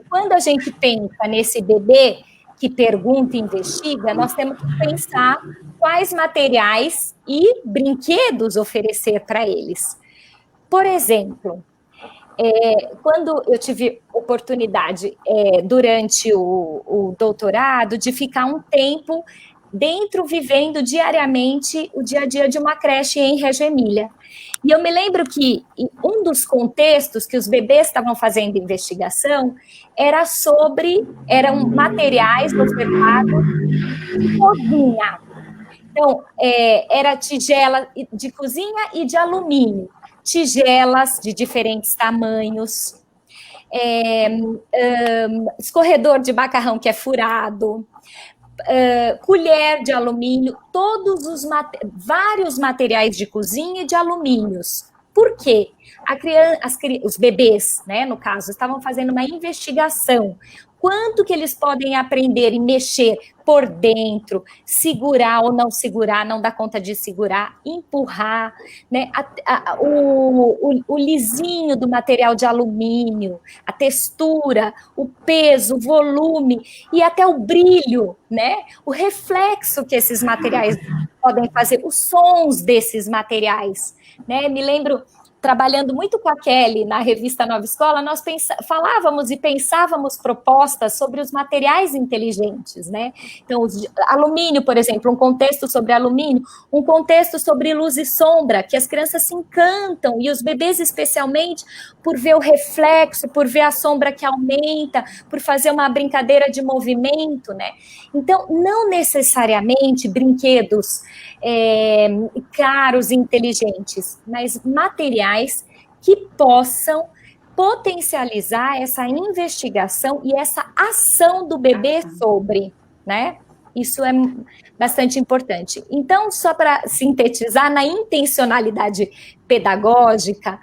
quando a gente pensa nesse bebê que pergunta e investiga, nós temos que pensar quais materiais e brinquedos oferecer para eles. Por exemplo, quando eu tive oportunidade, durante o doutorado, de ficar um tempo vivendo diariamente o dia a dia de uma creche em Reggio Emília. E eu me lembro que um dos contextos que os bebês estavam fazendo investigação eram materiais ofertados de cozinha. Então, era tigela de cozinha e de alumínio, tigelas de diferentes tamanhos, escorredor de macarrão que é furado, colher de alumínio, vários materiais de cozinha e de alumínios. Por quê? Os bebês, né, no caso, estavam fazendo uma investigação. Quanto que eles podem aprender e mexer por dentro, segurar ou não segurar, não dar conta de segurar, empurrar, né? O lisinho do material de alumínio, a textura, o peso, o volume e até o brilho, né? O reflexo que esses materiais podem fazer, os sons desses materiais, né? Me lembro, trabalhando muito com a Kelly na revista Nova Escola, nós falávamos e pensávamos propostas sobre os materiais inteligentes, né? Então, alumínio, por exemplo, um contexto sobre alumínio, um contexto sobre luz e sombra, que as crianças se encantam, e os bebês especialmente, por ver o reflexo, por ver a sombra que aumenta, por fazer uma brincadeira de movimento, né? Então, não necessariamente brinquedos caros e inteligentes, mas materiais que possam potencializar essa investigação e essa ação do bebê sobre, né? Isso é bastante importante. Então, só para sintetizar, na intencionalidade pedagógica,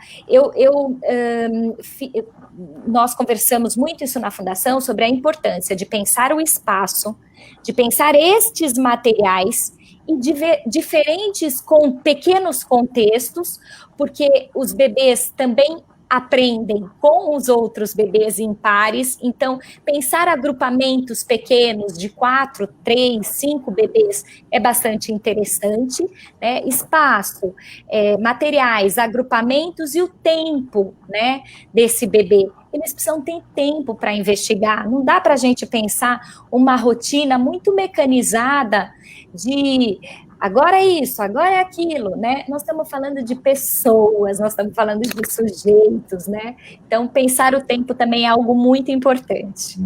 nós conversamos muito isso na Fundação sobre a importância de pensar o espaço, de pensar estes materiais em diferentes pequenos contextos, porque os bebês também aprendem com os outros bebês em pares. Então, pensar agrupamentos pequenos de 4, 3, 5 bebês é bastante interessante, né? Espaço, materiais, agrupamentos e o tempo, né, desse bebê. Eles precisam ter tempo para investigar. Não dá para a gente pensar uma rotina muito mecanizada de agora é isso, agora é aquilo, né? Nós estamos falando de pessoas, nós estamos falando de sujeitos, né? Então, pensar o tempo também é algo muito importante.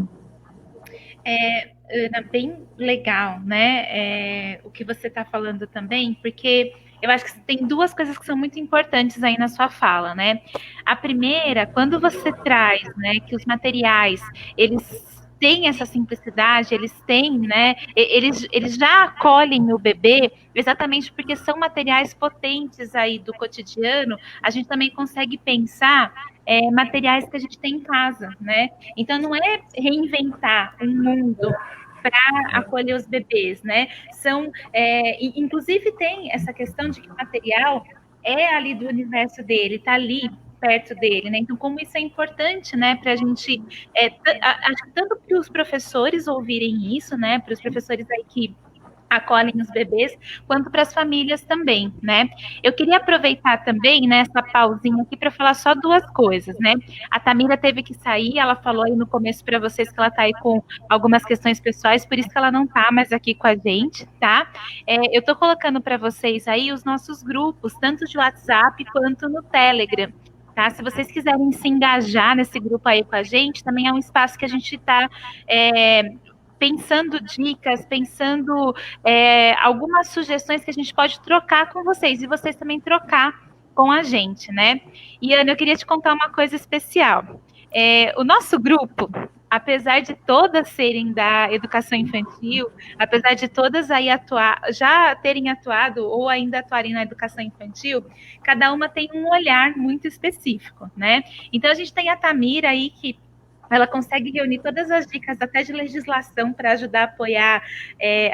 Ana, bem legal, né? O que você está falando também, porque eu acho que tem duas coisas que são muito importantes aí na sua fala, né? A primeira, quando você traz, né, que os materiais, eles têm essa simplicidade, eles têm, né? Eles já acolhem o bebê exatamente porque são materiais potentes aí do cotidiano. A gente também consegue pensar materiais que a gente tem em casa, né? Então não é reinventar um mundo para acolher os bebês, né? Inclusive tem essa questão de que o material é ali do universo dele, está ali perto dele, né? Então, como isso é importante, né, para a gente, acho que tanto para os professores ouvirem isso, né, para os professores aí que acolhem os bebês, quanto para as famílias também, né? Eu queria aproveitar também, né, essa pausinha aqui para falar só duas coisas, né? A Tamira teve que sair, ela falou aí no começo para vocês que ela está aí com algumas questões pessoais, por isso que ela não está mais aqui com a gente, tá? Eu estou colocando para vocês aí os nossos grupos, tanto de WhatsApp quanto no Telegram. Tá? Se vocês quiserem se engajar nesse grupo aí com a gente, também é um espaço que a gente está pensando dicas, pensando algumas sugestões que a gente pode trocar com vocês, e vocês também trocar com a gente, né? E, Ana, eu queria te contar uma coisa especial. O nosso grupo, apesar de todas serem da educação infantil, apesar de todas aí já terem atuado ou ainda atuarem na educação infantil, cada uma tem um olhar muito específico, né? Então, a gente tem a Tamira aí, que ela consegue reunir todas as dicas, até de legislação, para ajudar a apoiar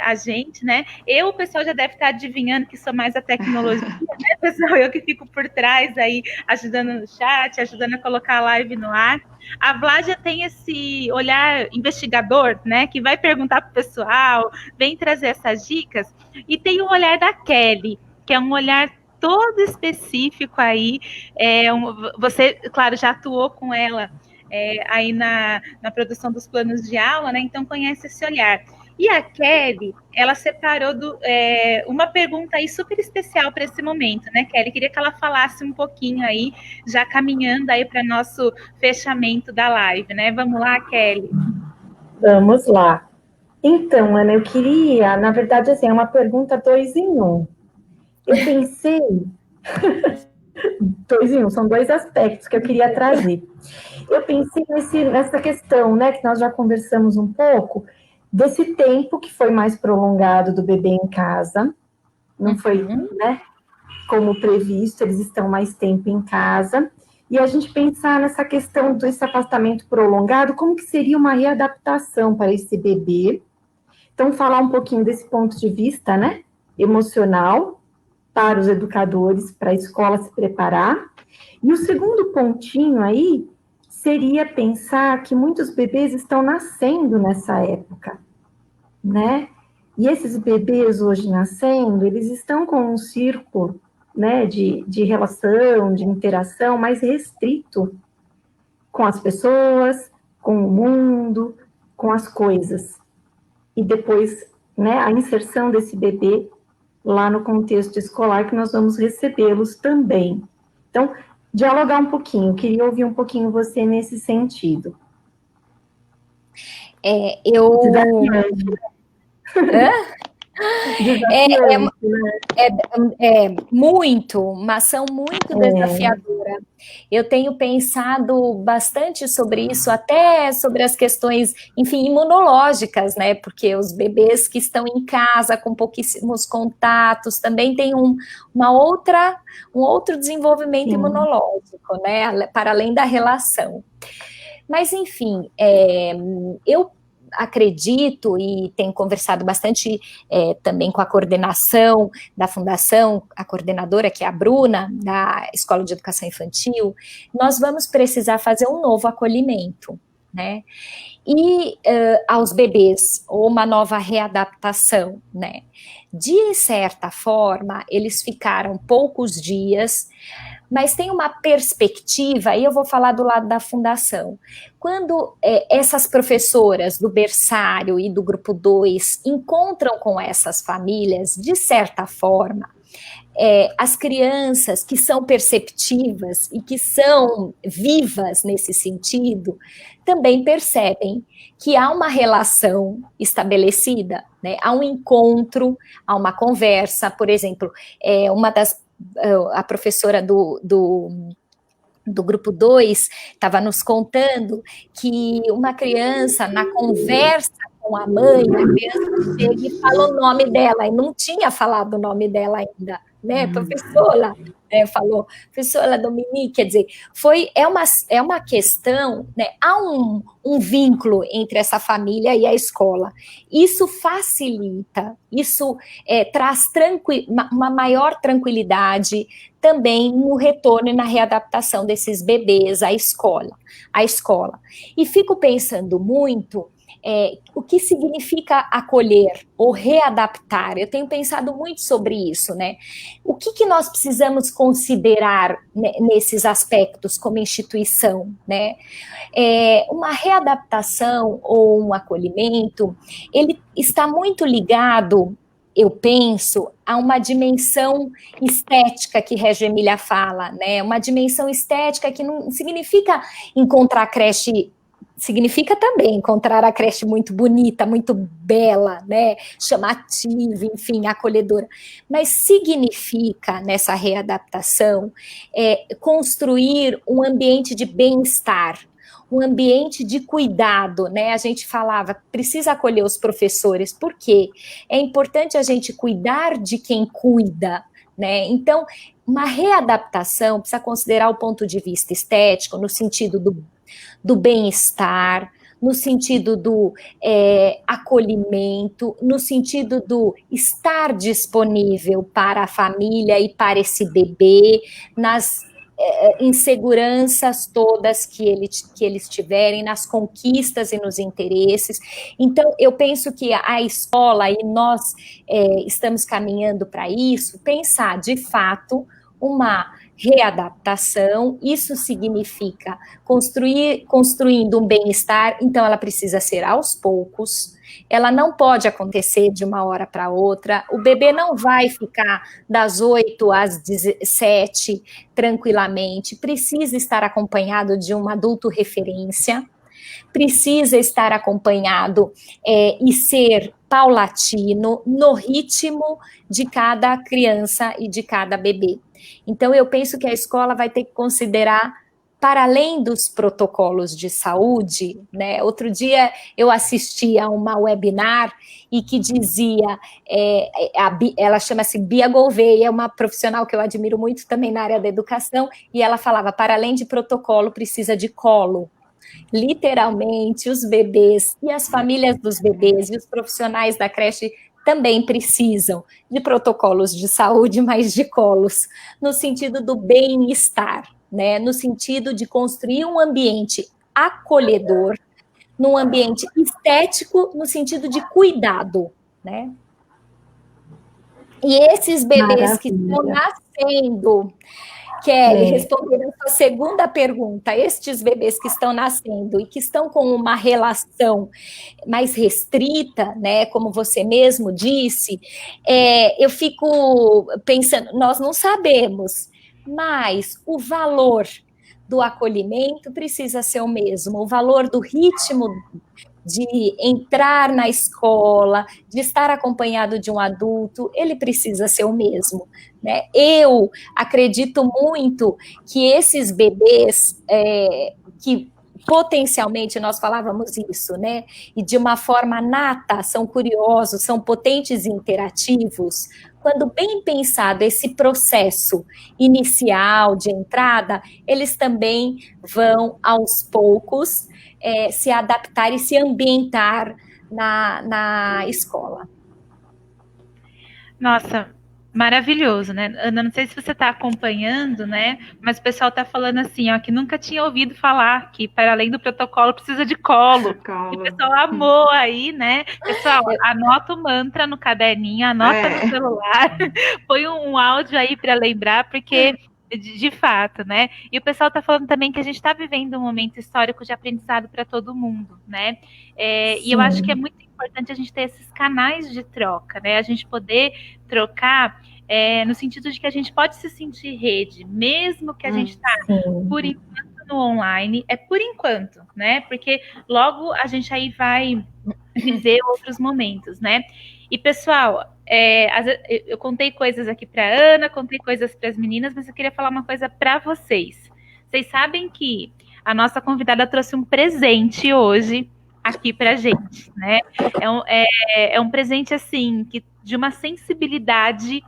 a gente, né? O pessoal já deve estar adivinhando que sou mais a tecnologia, né, pessoal? Eu que fico por trás aí, ajudando no chat, ajudando a colocar a live no ar. A Vládia tem esse olhar investigador, né? Que vai perguntar para o pessoal, vem trazer essas dicas. E tem o olhar da Kelly, que é um olhar todo específico aí. Você, claro, já atuou com ela aí na produção dos planos de aula, né? Então conhece esse olhar. E a Kelly, ela separou uma pergunta aí super especial para esse momento, né, Kelly? Queria que ela falasse um pouquinho aí, já caminhando aí para nosso fechamento da live, né? Vamos lá, Kelly? Vamos lá. Então, Ana, eu queria, na verdade, assim, é uma pergunta 2 em 1. Eu pensei... 2 em 1, são 2 aspectos que eu queria trazer. Eu pensei nessa questão, né, que nós já conversamos um pouco, desse tempo que foi mais prolongado do bebê em casa, não foi, né, como previsto, eles estão mais tempo em casa, e a gente pensar nessa questão desse afastamento prolongado, como que seria uma readaptação para esse bebê. Então, falar um pouquinho desse ponto de vista, né, emocional, para os educadores, para a escola se preparar. E o segundo pontinho aí seria pensar que muitos bebês estão nascendo nessa época, né? E esses bebês hoje nascendo, eles estão com um círculo, né, de relação, de interação mais restrito com as pessoas, com o mundo, com as coisas. E depois, né, a inserção desse bebê lá no contexto escolar, que nós vamos recebê-los também. Então, dialogar um pouquinho, queria ouvir um pouquinho você nesse sentido. Muito, uma ação muito desafiadora. Eu tenho pensado bastante sobre isso, até sobre as questões, enfim, imunológicas, né? Porque os bebês que estão em casa com pouquíssimos contatos também têm um outro desenvolvimento imunológico, né? Para além da relação. Mas, enfim, acredito e tenho conversado bastante também com a coordenação da fundação, a coordenadora, que é a Bruna, da Escola de Educação Infantil, nós vamos precisar fazer um novo acolhimento, né? E aos bebês, ou uma nova readaptação, né? De certa forma, eles ficaram poucos dias, mas tem uma perspectiva, aí eu vou falar do lado da fundação. Quando essas professoras do berçário e do grupo 2 encontram com essas famílias, de certa forma, as crianças que são perceptivas e que são vivas nesse sentido, também percebem que há uma relação estabelecida, né? Há um encontro, há uma conversa, por exemplo, a professora do grupo 2 estava nos contando que uma criança, na conversa com a mãe, a criança chega e fala o nome dela, e não tinha falado o nome dela ainda, né, professora, falou, professora Dominique, quer dizer, é uma questão, né, há um vínculo entre essa família e a escola, isso facilita, isso traz uma maior tranquilidade também no retorno e na readaptação desses bebês à escola. E fico pensando muito o que significa acolher ou readaptar. Eu tenho pensado muito sobre isso, né? O que nós precisamos considerar, né, nesses aspectos como instituição, né? Uma readaptação ou um acolhimento, ele está muito ligado, eu penso, a uma dimensão estética que Reggio Emília fala, né? Uma dimensão estética que não significa encontrar a creche. Significa também encontrar a creche muito bonita, muito bela, né, chamativa, enfim, acolhedora, mas significa, nessa readaptação, construir um ambiente de bem-estar, um ambiente de cuidado, né, a gente falava, precisa acolher os professores, por quê? É importante a gente cuidar de quem cuida, né, então, uma readaptação precisa considerar o ponto de vista estético, no sentido do bem-estar, no sentido do acolhimento, no sentido do estar disponível para a família e para esse bebê, nas inseguranças todas que eles tiverem, nas conquistas e nos interesses. Então, eu penso que a escola, e nós estamos caminhando para isso, pensar, de fato, uma readaptação, isso significa construindo um bem-estar, então ela precisa ser aos poucos, ela não pode acontecer de uma hora para outra, o bebê não vai ficar das 8 às 17 tranquilamente, precisa estar acompanhado de um adulto referência, precisa estar acompanhado e ser paulatino no ritmo de cada criança e de cada bebê. Então, eu penso que a escola vai ter que considerar, para além dos protocolos de saúde, né? Outro dia eu assisti a uma webinar e que dizia, ela chama-se Bia Gouveia, é uma profissional que eu admiro muito também na área da educação, e ela falava, para além de protocolo, precisa de colo. Literalmente, os bebês e as famílias dos bebês e os profissionais da creche também precisam de protocolos de saúde, mas de colos, no sentido do bem-estar, né? No sentido de construir um ambiente acolhedor, num ambiente estético, no sentido de cuidado, né? E esses bebês que estão nascendo, Kelly, respondendo a sua segunda pergunta, estes bebês que estão nascendo e que estão com uma relação mais restrita, né, como você mesmo disse, eu fico pensando, nós não sabemos, mas o valor do acolhimento precisa ser o mesmo, o valor do ritmo de entrar na escola, de estar acompanhado de um adulto, ele precisa ser o mesmo, né? Eu acredito muito que esses bebês que potencialmente, nós falávamos isso, né? E de uma forma nata, são curiosos, são potentes e interativos. Quando bem pensado esse processo inicial de entrada, eles também vão, aos poucos, se adaptar e se ambientar na escola. Nossa, maravilhoso, né? Ana, não sei se você está acompanhando, né? Mas o pessoal está falando assim, ó, que nunca tinha ouvido falar que para além do protocolo precisa de colo. E o pessoal amou aí, né? Pessoal, anota o mantra no caderninho, anota no celular, põe um áudio aí para lembrar, porque de fato, né? E o pessoal está falando também que a gente está vivendo um momento histórico de aprendizado para todo mundo, né? E eu acho que é muito importante a gente ter esses canais de troca, né? A gente poder trocar no sentido de que a gente pode se sentir rede, mesmo que a gente está por enquanto no online, por enquanto, né? Porque logo a gente aí vai viver outros momentos, né? E pessoal, eu contei coisas aqui para Ana, contei coisas para as meninas, mas eu queria falar uma coisa para vocês. Vocês sabem que a nossa convidada trouxe um presente hoje aqui para gente, né? É um presente assim que de uma sensibilidade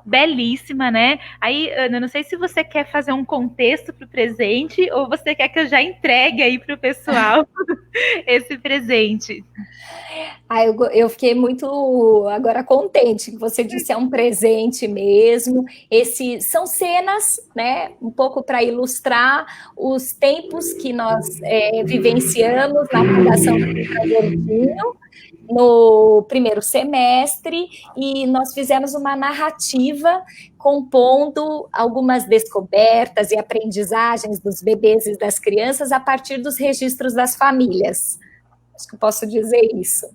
belíssima, né? Aí, Ana, não sei se você quer fazer um contexto para o presente ou você quer que eu já entregue aí para o pessoal esse presente. Eu fiquei muito agora contente que você disse, é um presente mesmo. São cenas, né? Um pouco para ilustrar os tempos que nós vivenciamos na Fundação Verdinho no primeiro semestre, e nós fizemos uma narrativa compondo algumas descobertas e aprendizagens dos bebês e das crianças a partir dos registros das famílias. Acho que eu posso dizer isso.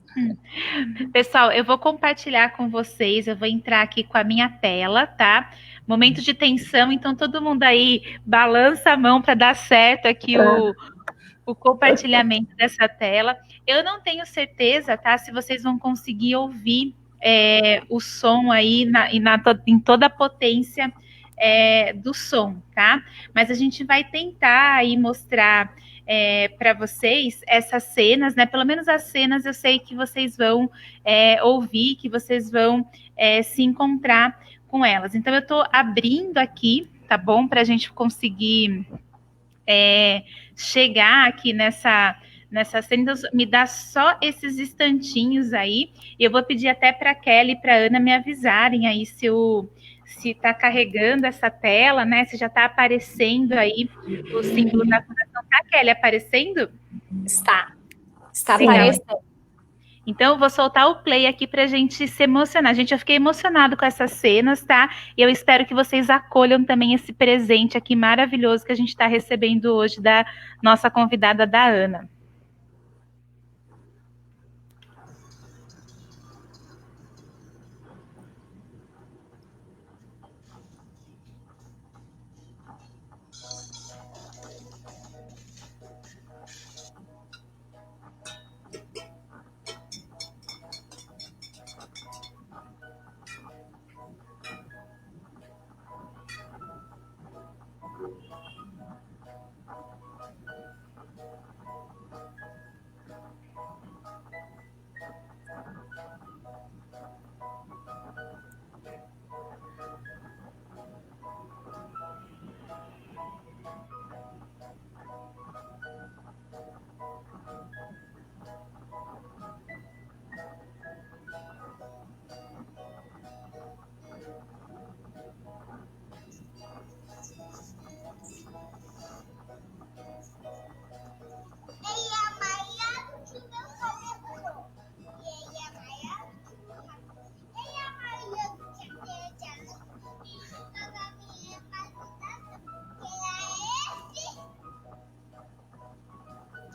Pessoal, eu vou compartilhar com vocês, eu vou entrar aqui com a minha tela, tá? Momento de tensão, então todo mundo aí balança a mão para dar certo aqui o compartilhamento dessa tela. Eu não tenho certeza, tá? Se vocês vão conseguir ouvir o som aí em toda a potência do som, tá? Mas a gente vai tentar aí mostrar para vocês essas cenas, né? Pelo menos as cenas eu sei que vocês vão ouvir, que vocês vão se encontrar com elas. Então eu estou abrindo aqui, tá bom? Para a gente conseguir chegar aqui nessa cena. Então, me dá só esses instantinhos aí, e eu vou pedir até para a Kelly e para a Ana me avisarem aí se está carregando essa tela, né? Se já está aparecendo aí o símbolo da fundação. Tá, Kelly, aparecendo? Está aparecendo. Então, eu vou soltar o play aqui para a gente se emocionar. Gente, eu fiquei emocionado com essas cenas, tá? E eu espero que vocês acolham também esse presente aqui maravilhoso que a gente está recebendo hoje da nossa convidada, da Ana.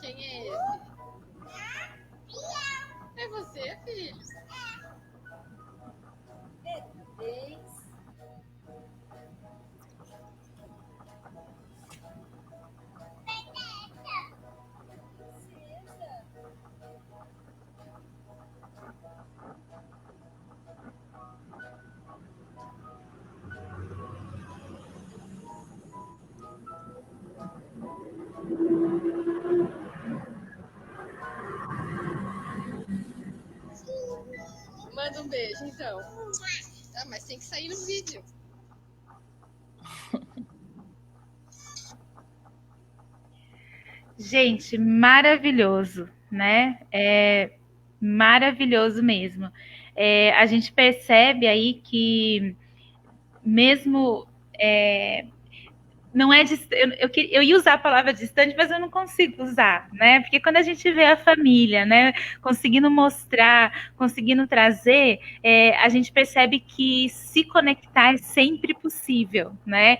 Quem é esse? É você, filho? Manda um beijo, então. Ah, mas tem que sair no vídeo. Gente, maravilhoso, né? Maravilhoso mesmo. A gente percebe aí que mesmo não é eu ia usar a palavra distante, mas eu não consigo usar, né? Porque quando a gente vê a família, né, conseguindo mostrar, conseguindo trazer, a gente percebe que se conectar é sempre possível, né?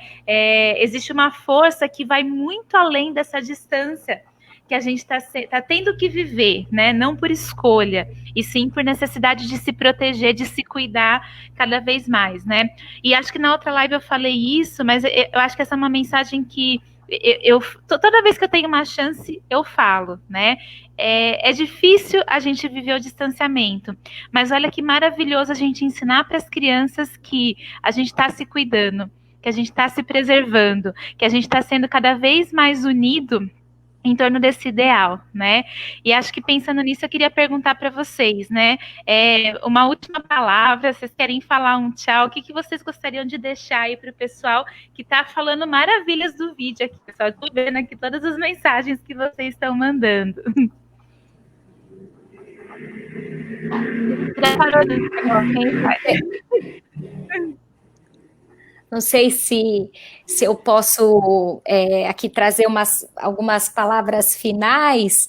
Existe uma força que vai muito além dessa distância que a gente está tendo que viver, né? Não por escolha, e sim por necessidade de se proteger, de se cuidar cada vez mais, né? E acho que na outra live eu falei isso, mas eu acho que essa é uma mensagem que toda vez que eu tenho uma chance, eu falo, né? É difícil a gente viver o distanciamento, mas olha que maravilhoso a gente ensinar para as crianças que a gente está se cuidando, que a gente está se preservando, que a gente está sendo cada vez mais unido em torno desse ideal, né? E acho que pensando nisso, eu queria perguntar para vocês, né? Uma última palavra, vocês querem falar um tchau? O que vocês gostariam de deixar aí para o pessoal que está falando maravilhas do vídeo aqui, pessoal? Estou vendo aqui todas as mensagens que vocês estão mandando. Não sei se eu posso aqui trazer algumas palavras finais.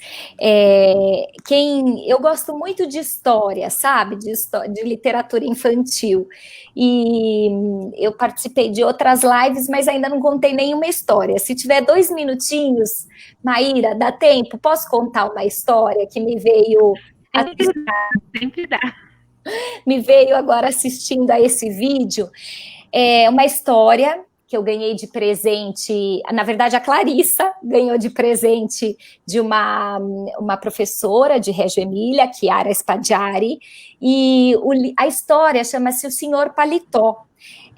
Eu gosto muito de história, sabe? De literatura infantil. E eu participei de outras lives, mas ainda não contei nenhuma história. Se tiver 2 minutinhos, Maíra, dá tempo? Posso contar uma história que me veio... Sempre dá. Me veio agora assistindo a esse vídeo. É uma história que eu ganhei de presente, na verdade a Clarissa ganhou de presente de uma professora de Reggio Emília, Chiara Spaggiari, e a história chama-se O Senhor Paletó,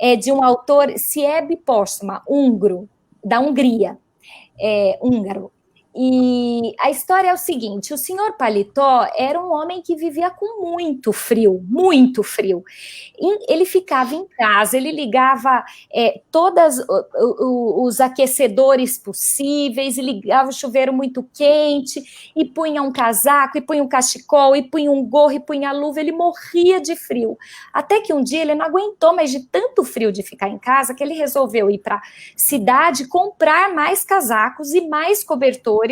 é de um autor, Sieb Postma, húngaro, da Hungria, húngaro. E a história é o seguinte: o senhor Paletó era um homem que vivia com muito frio, muito frio. Ele ficava em casa, ele ligava todos os aquecedores possíveis, e ligava o chuveiro muito quente, e punha um casaco, e punha um cachecol, e punha um gorro, e punha luva. Ele morria de frio. Até que um dia ele não aguentou mais de tanto frio de ficar em casa, que ele resolveu ir para a cidade comprar mais casacos e mais cobertores,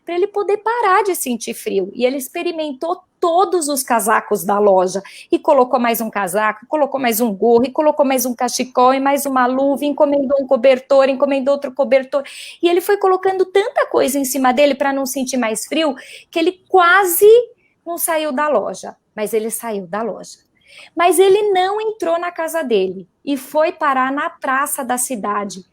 para ele poder parar de sentir frio. E ele experimentou todos os casacos da loja, e colocou mais um casaco, colocou mais um gorro, e colocou mais um cachecol, e mais uma luva, encomendou um cobertor, encomendou outro cobertor, e ele foi colocando tanta coisa em cima dele para não sentir mais frio, que ele quase não saiu da loja, mas ele saiu da loja. Mas ele não entrou na casa dele, e foi parar na praça da cidade,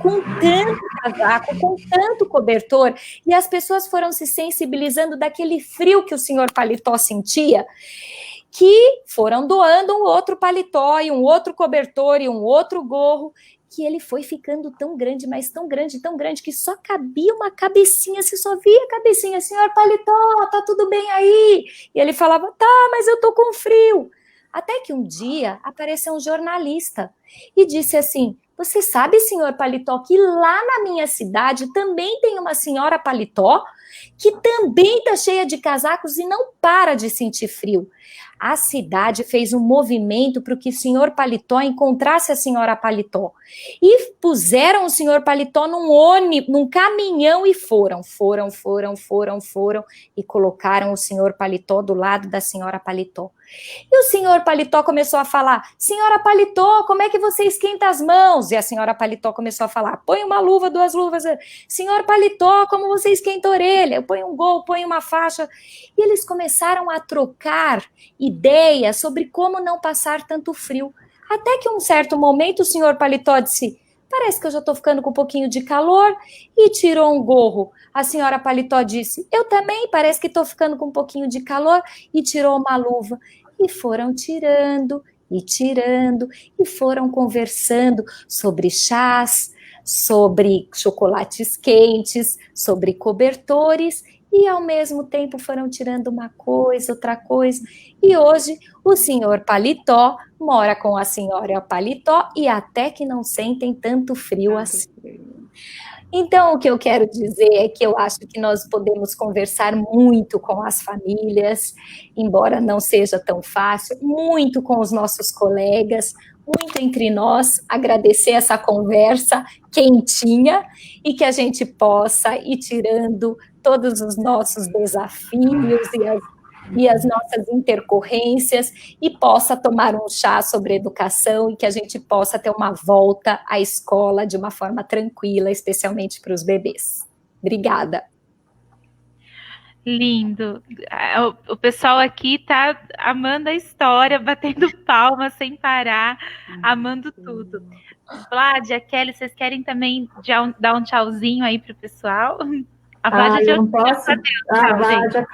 com tanto casaco, com tanto cobertor, e as pessoas foram se sensibilizando daquele frio que o senhor Paletó sentia, que foram doando um outro paletó, e um outro cobertor, e um outro gorro, que ele foi ficando tão grande, mas tão grande, que só cabia uma cabecinha, você só via a cabecinha: senhor Paletó, tá tudo bem aí? E ele falava: tá, mas eu tô com frio. Até que um dia apareceu um jornalista e disse assim: você sabe, senhor Paletó, que lá na minha cidade também tem uma senhora Paletó que também está cheia de casacos e não para de sentir frio. A cidade fez um movimento para que o senhor Paletó encontrasse a senhora Paletó. E puseram o senhor Paletó num ônibus, num caminhão, e foram. E colocaram o senhor Paletó do lado da senhora Paletó. E o senhor Paletó começou a falar: senhora Paletó, como é que você esquenta as mãos? E a senhora Paletó começou a falar: põe uma luva, 2 luvas. Senhor Paletó, como você esquenta a orelha? Eu ponho um gorro, ponho uma faixa. E eles começaram a trocar ideias sobre como não passar tanto frio. Até que um certo momento o senhor Paletó disse: parece que eu já estou ficando com um pouquinho de calor, e tirou um gorro. A senhora Paletó disse: eu também, parece que estou ficando com um pouquinho de calor, e tirou uma luva. E foram tirando, e foram conversando sobre chás, sobre chocolates quentes, sobre cobertores, e ao mesmo tempo foram tirando uma coisa, outra coisa, e hoje o senhor Paletó mora com a senhora Paletó, e até que não sentem tanto frio assim. Então, o que eu quero dizer é que eu acho que nós podemos conversar muito com as famílias, embora não seja tão fácil, muito com os nossos colegas, muito entre nós, agradecer essa conversa quentinha e que a gente possa ir tirando todos os nossos desafios e as nossas intercorrências e possa tomar um chá sobre educação e que a gente possa ter uma volta à escola de uma forma tranquila, especialmente para os bebês. Obrigada. Lindo. O pessoal aqui tá amando a história, batendo palmas sem parar, amando tudo. Vládia, Kelly, vocês querem também dar um tchauzinho aí pro pessoal? A Vládia eu não posso. A Vládia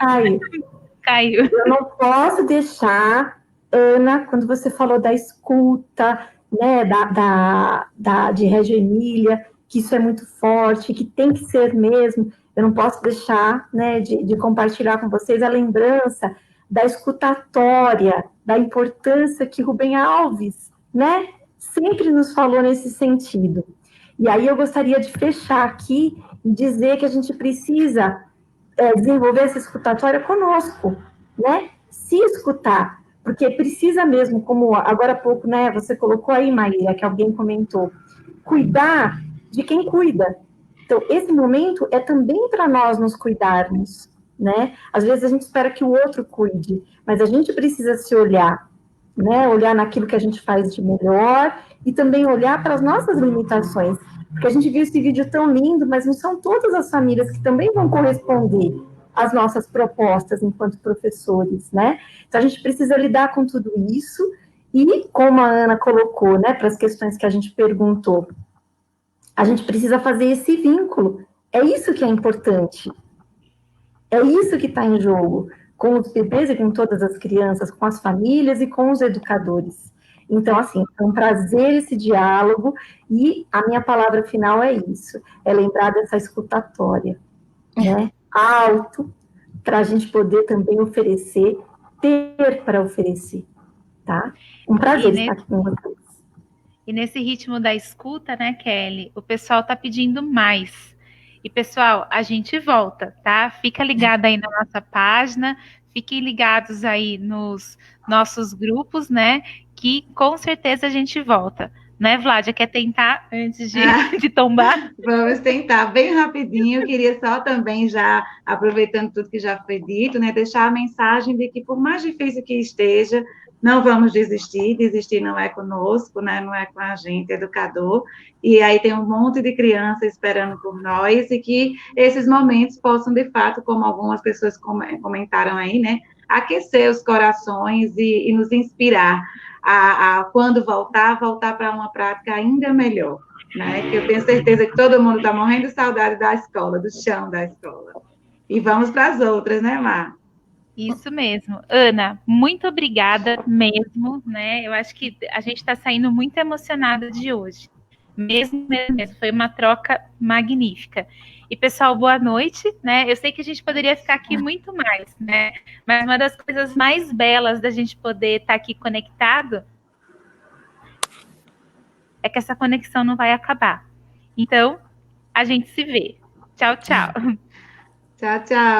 caiu. Eu não posso deixar, Ana, quando você falou da escuta, né, de Reggio Emília, que isso é muito forte, que tem que ser mesmo. Eu não posso deixar, né, de compartilhar com vocês a lembrança da escutatória, da importância que Rubem Alves, né, sempre nos falou nesse sentido. E aí eu gostaria de fechar aqui e dizer que a gente precisa desenvolver essa escutatória conosco, né? Se escutar, porque precisa mesmo, como agora há pouco, né, você colocou aí, Maíra, que alguém comentou, cuidar de quem cuida. Então, esse momento é também para nós nos cuidarmos, né? Às vezes a gente espera que o outro cuide, mas a gente precisa se olhar, né? Olhar naquilo que a gente faz de melhor e também olhar para as nossas limitações. Porque a gente viu esse vídeo tão lindo, mas não são todas as famílias que também vão corresponder às nossas propostas enquanto professores, né? Então, a gente precisa lidar com tudo isso e, como a Ana colocou, né, para as questões que a gente perguntou, a gente precisa fazer esse vínculo. É isso que é importante. É isso que está em jogo, com os bebês e com todas as crianças, com as famílias e com os educadores. Então, assim, é um prazer esse diálogo e a minha palavra final é isso, é lembrar dessa escutatória, né? Alto, para a gente poder também oferecer, ter para oferecer, tá? Um prazer estar aqui com vocês. E nesse ritmo da escuta, né, Kelly, o pessoal tá pedindo mais. E, pessoal, a gente volta, tá? Fica ligado aí na nossa página, fiquem ligados aí nos nossos grupos, né? Que com certeza a gente volta. Né, Vládia? Quer tentar antes de tombar? Vamos tentar bem rapidinho. Eu queria só também, já aproveitando tudo que já foi dito, né, deixar a mensagem de que, por mais difícil que esteja, não vamos desistir não é conosco, né, não é com a gente, educador, e aí tem um monte de crianças esperando por nós, e que esses momentos possam, de fato, como algumas pessoas comentaram aí, né, aquecer os corações e nos inspirar a quando voltar para uma prática ainda melhor, né, que eu tenho certeza que todo mundo está morrendo de saudade da escola, do chão da escola. E vamos para as outras, né, Mar? Isso mesmo. Ana, muito obrigada mesmo, né? Eu acho que a gente está saindo muito emocionada de hoje. Mesmo. Foi uma troca magnífica. E, pessoal, boa noite, né? Eu sei que a gente poderia ficar aqui muito mais, né? Mas uma das coisas mais belas da gente poder estar aqui conectado é que essa conexão não vai acabar. Então, a gente se vê. Tchau, tchau. Tchau, tchau.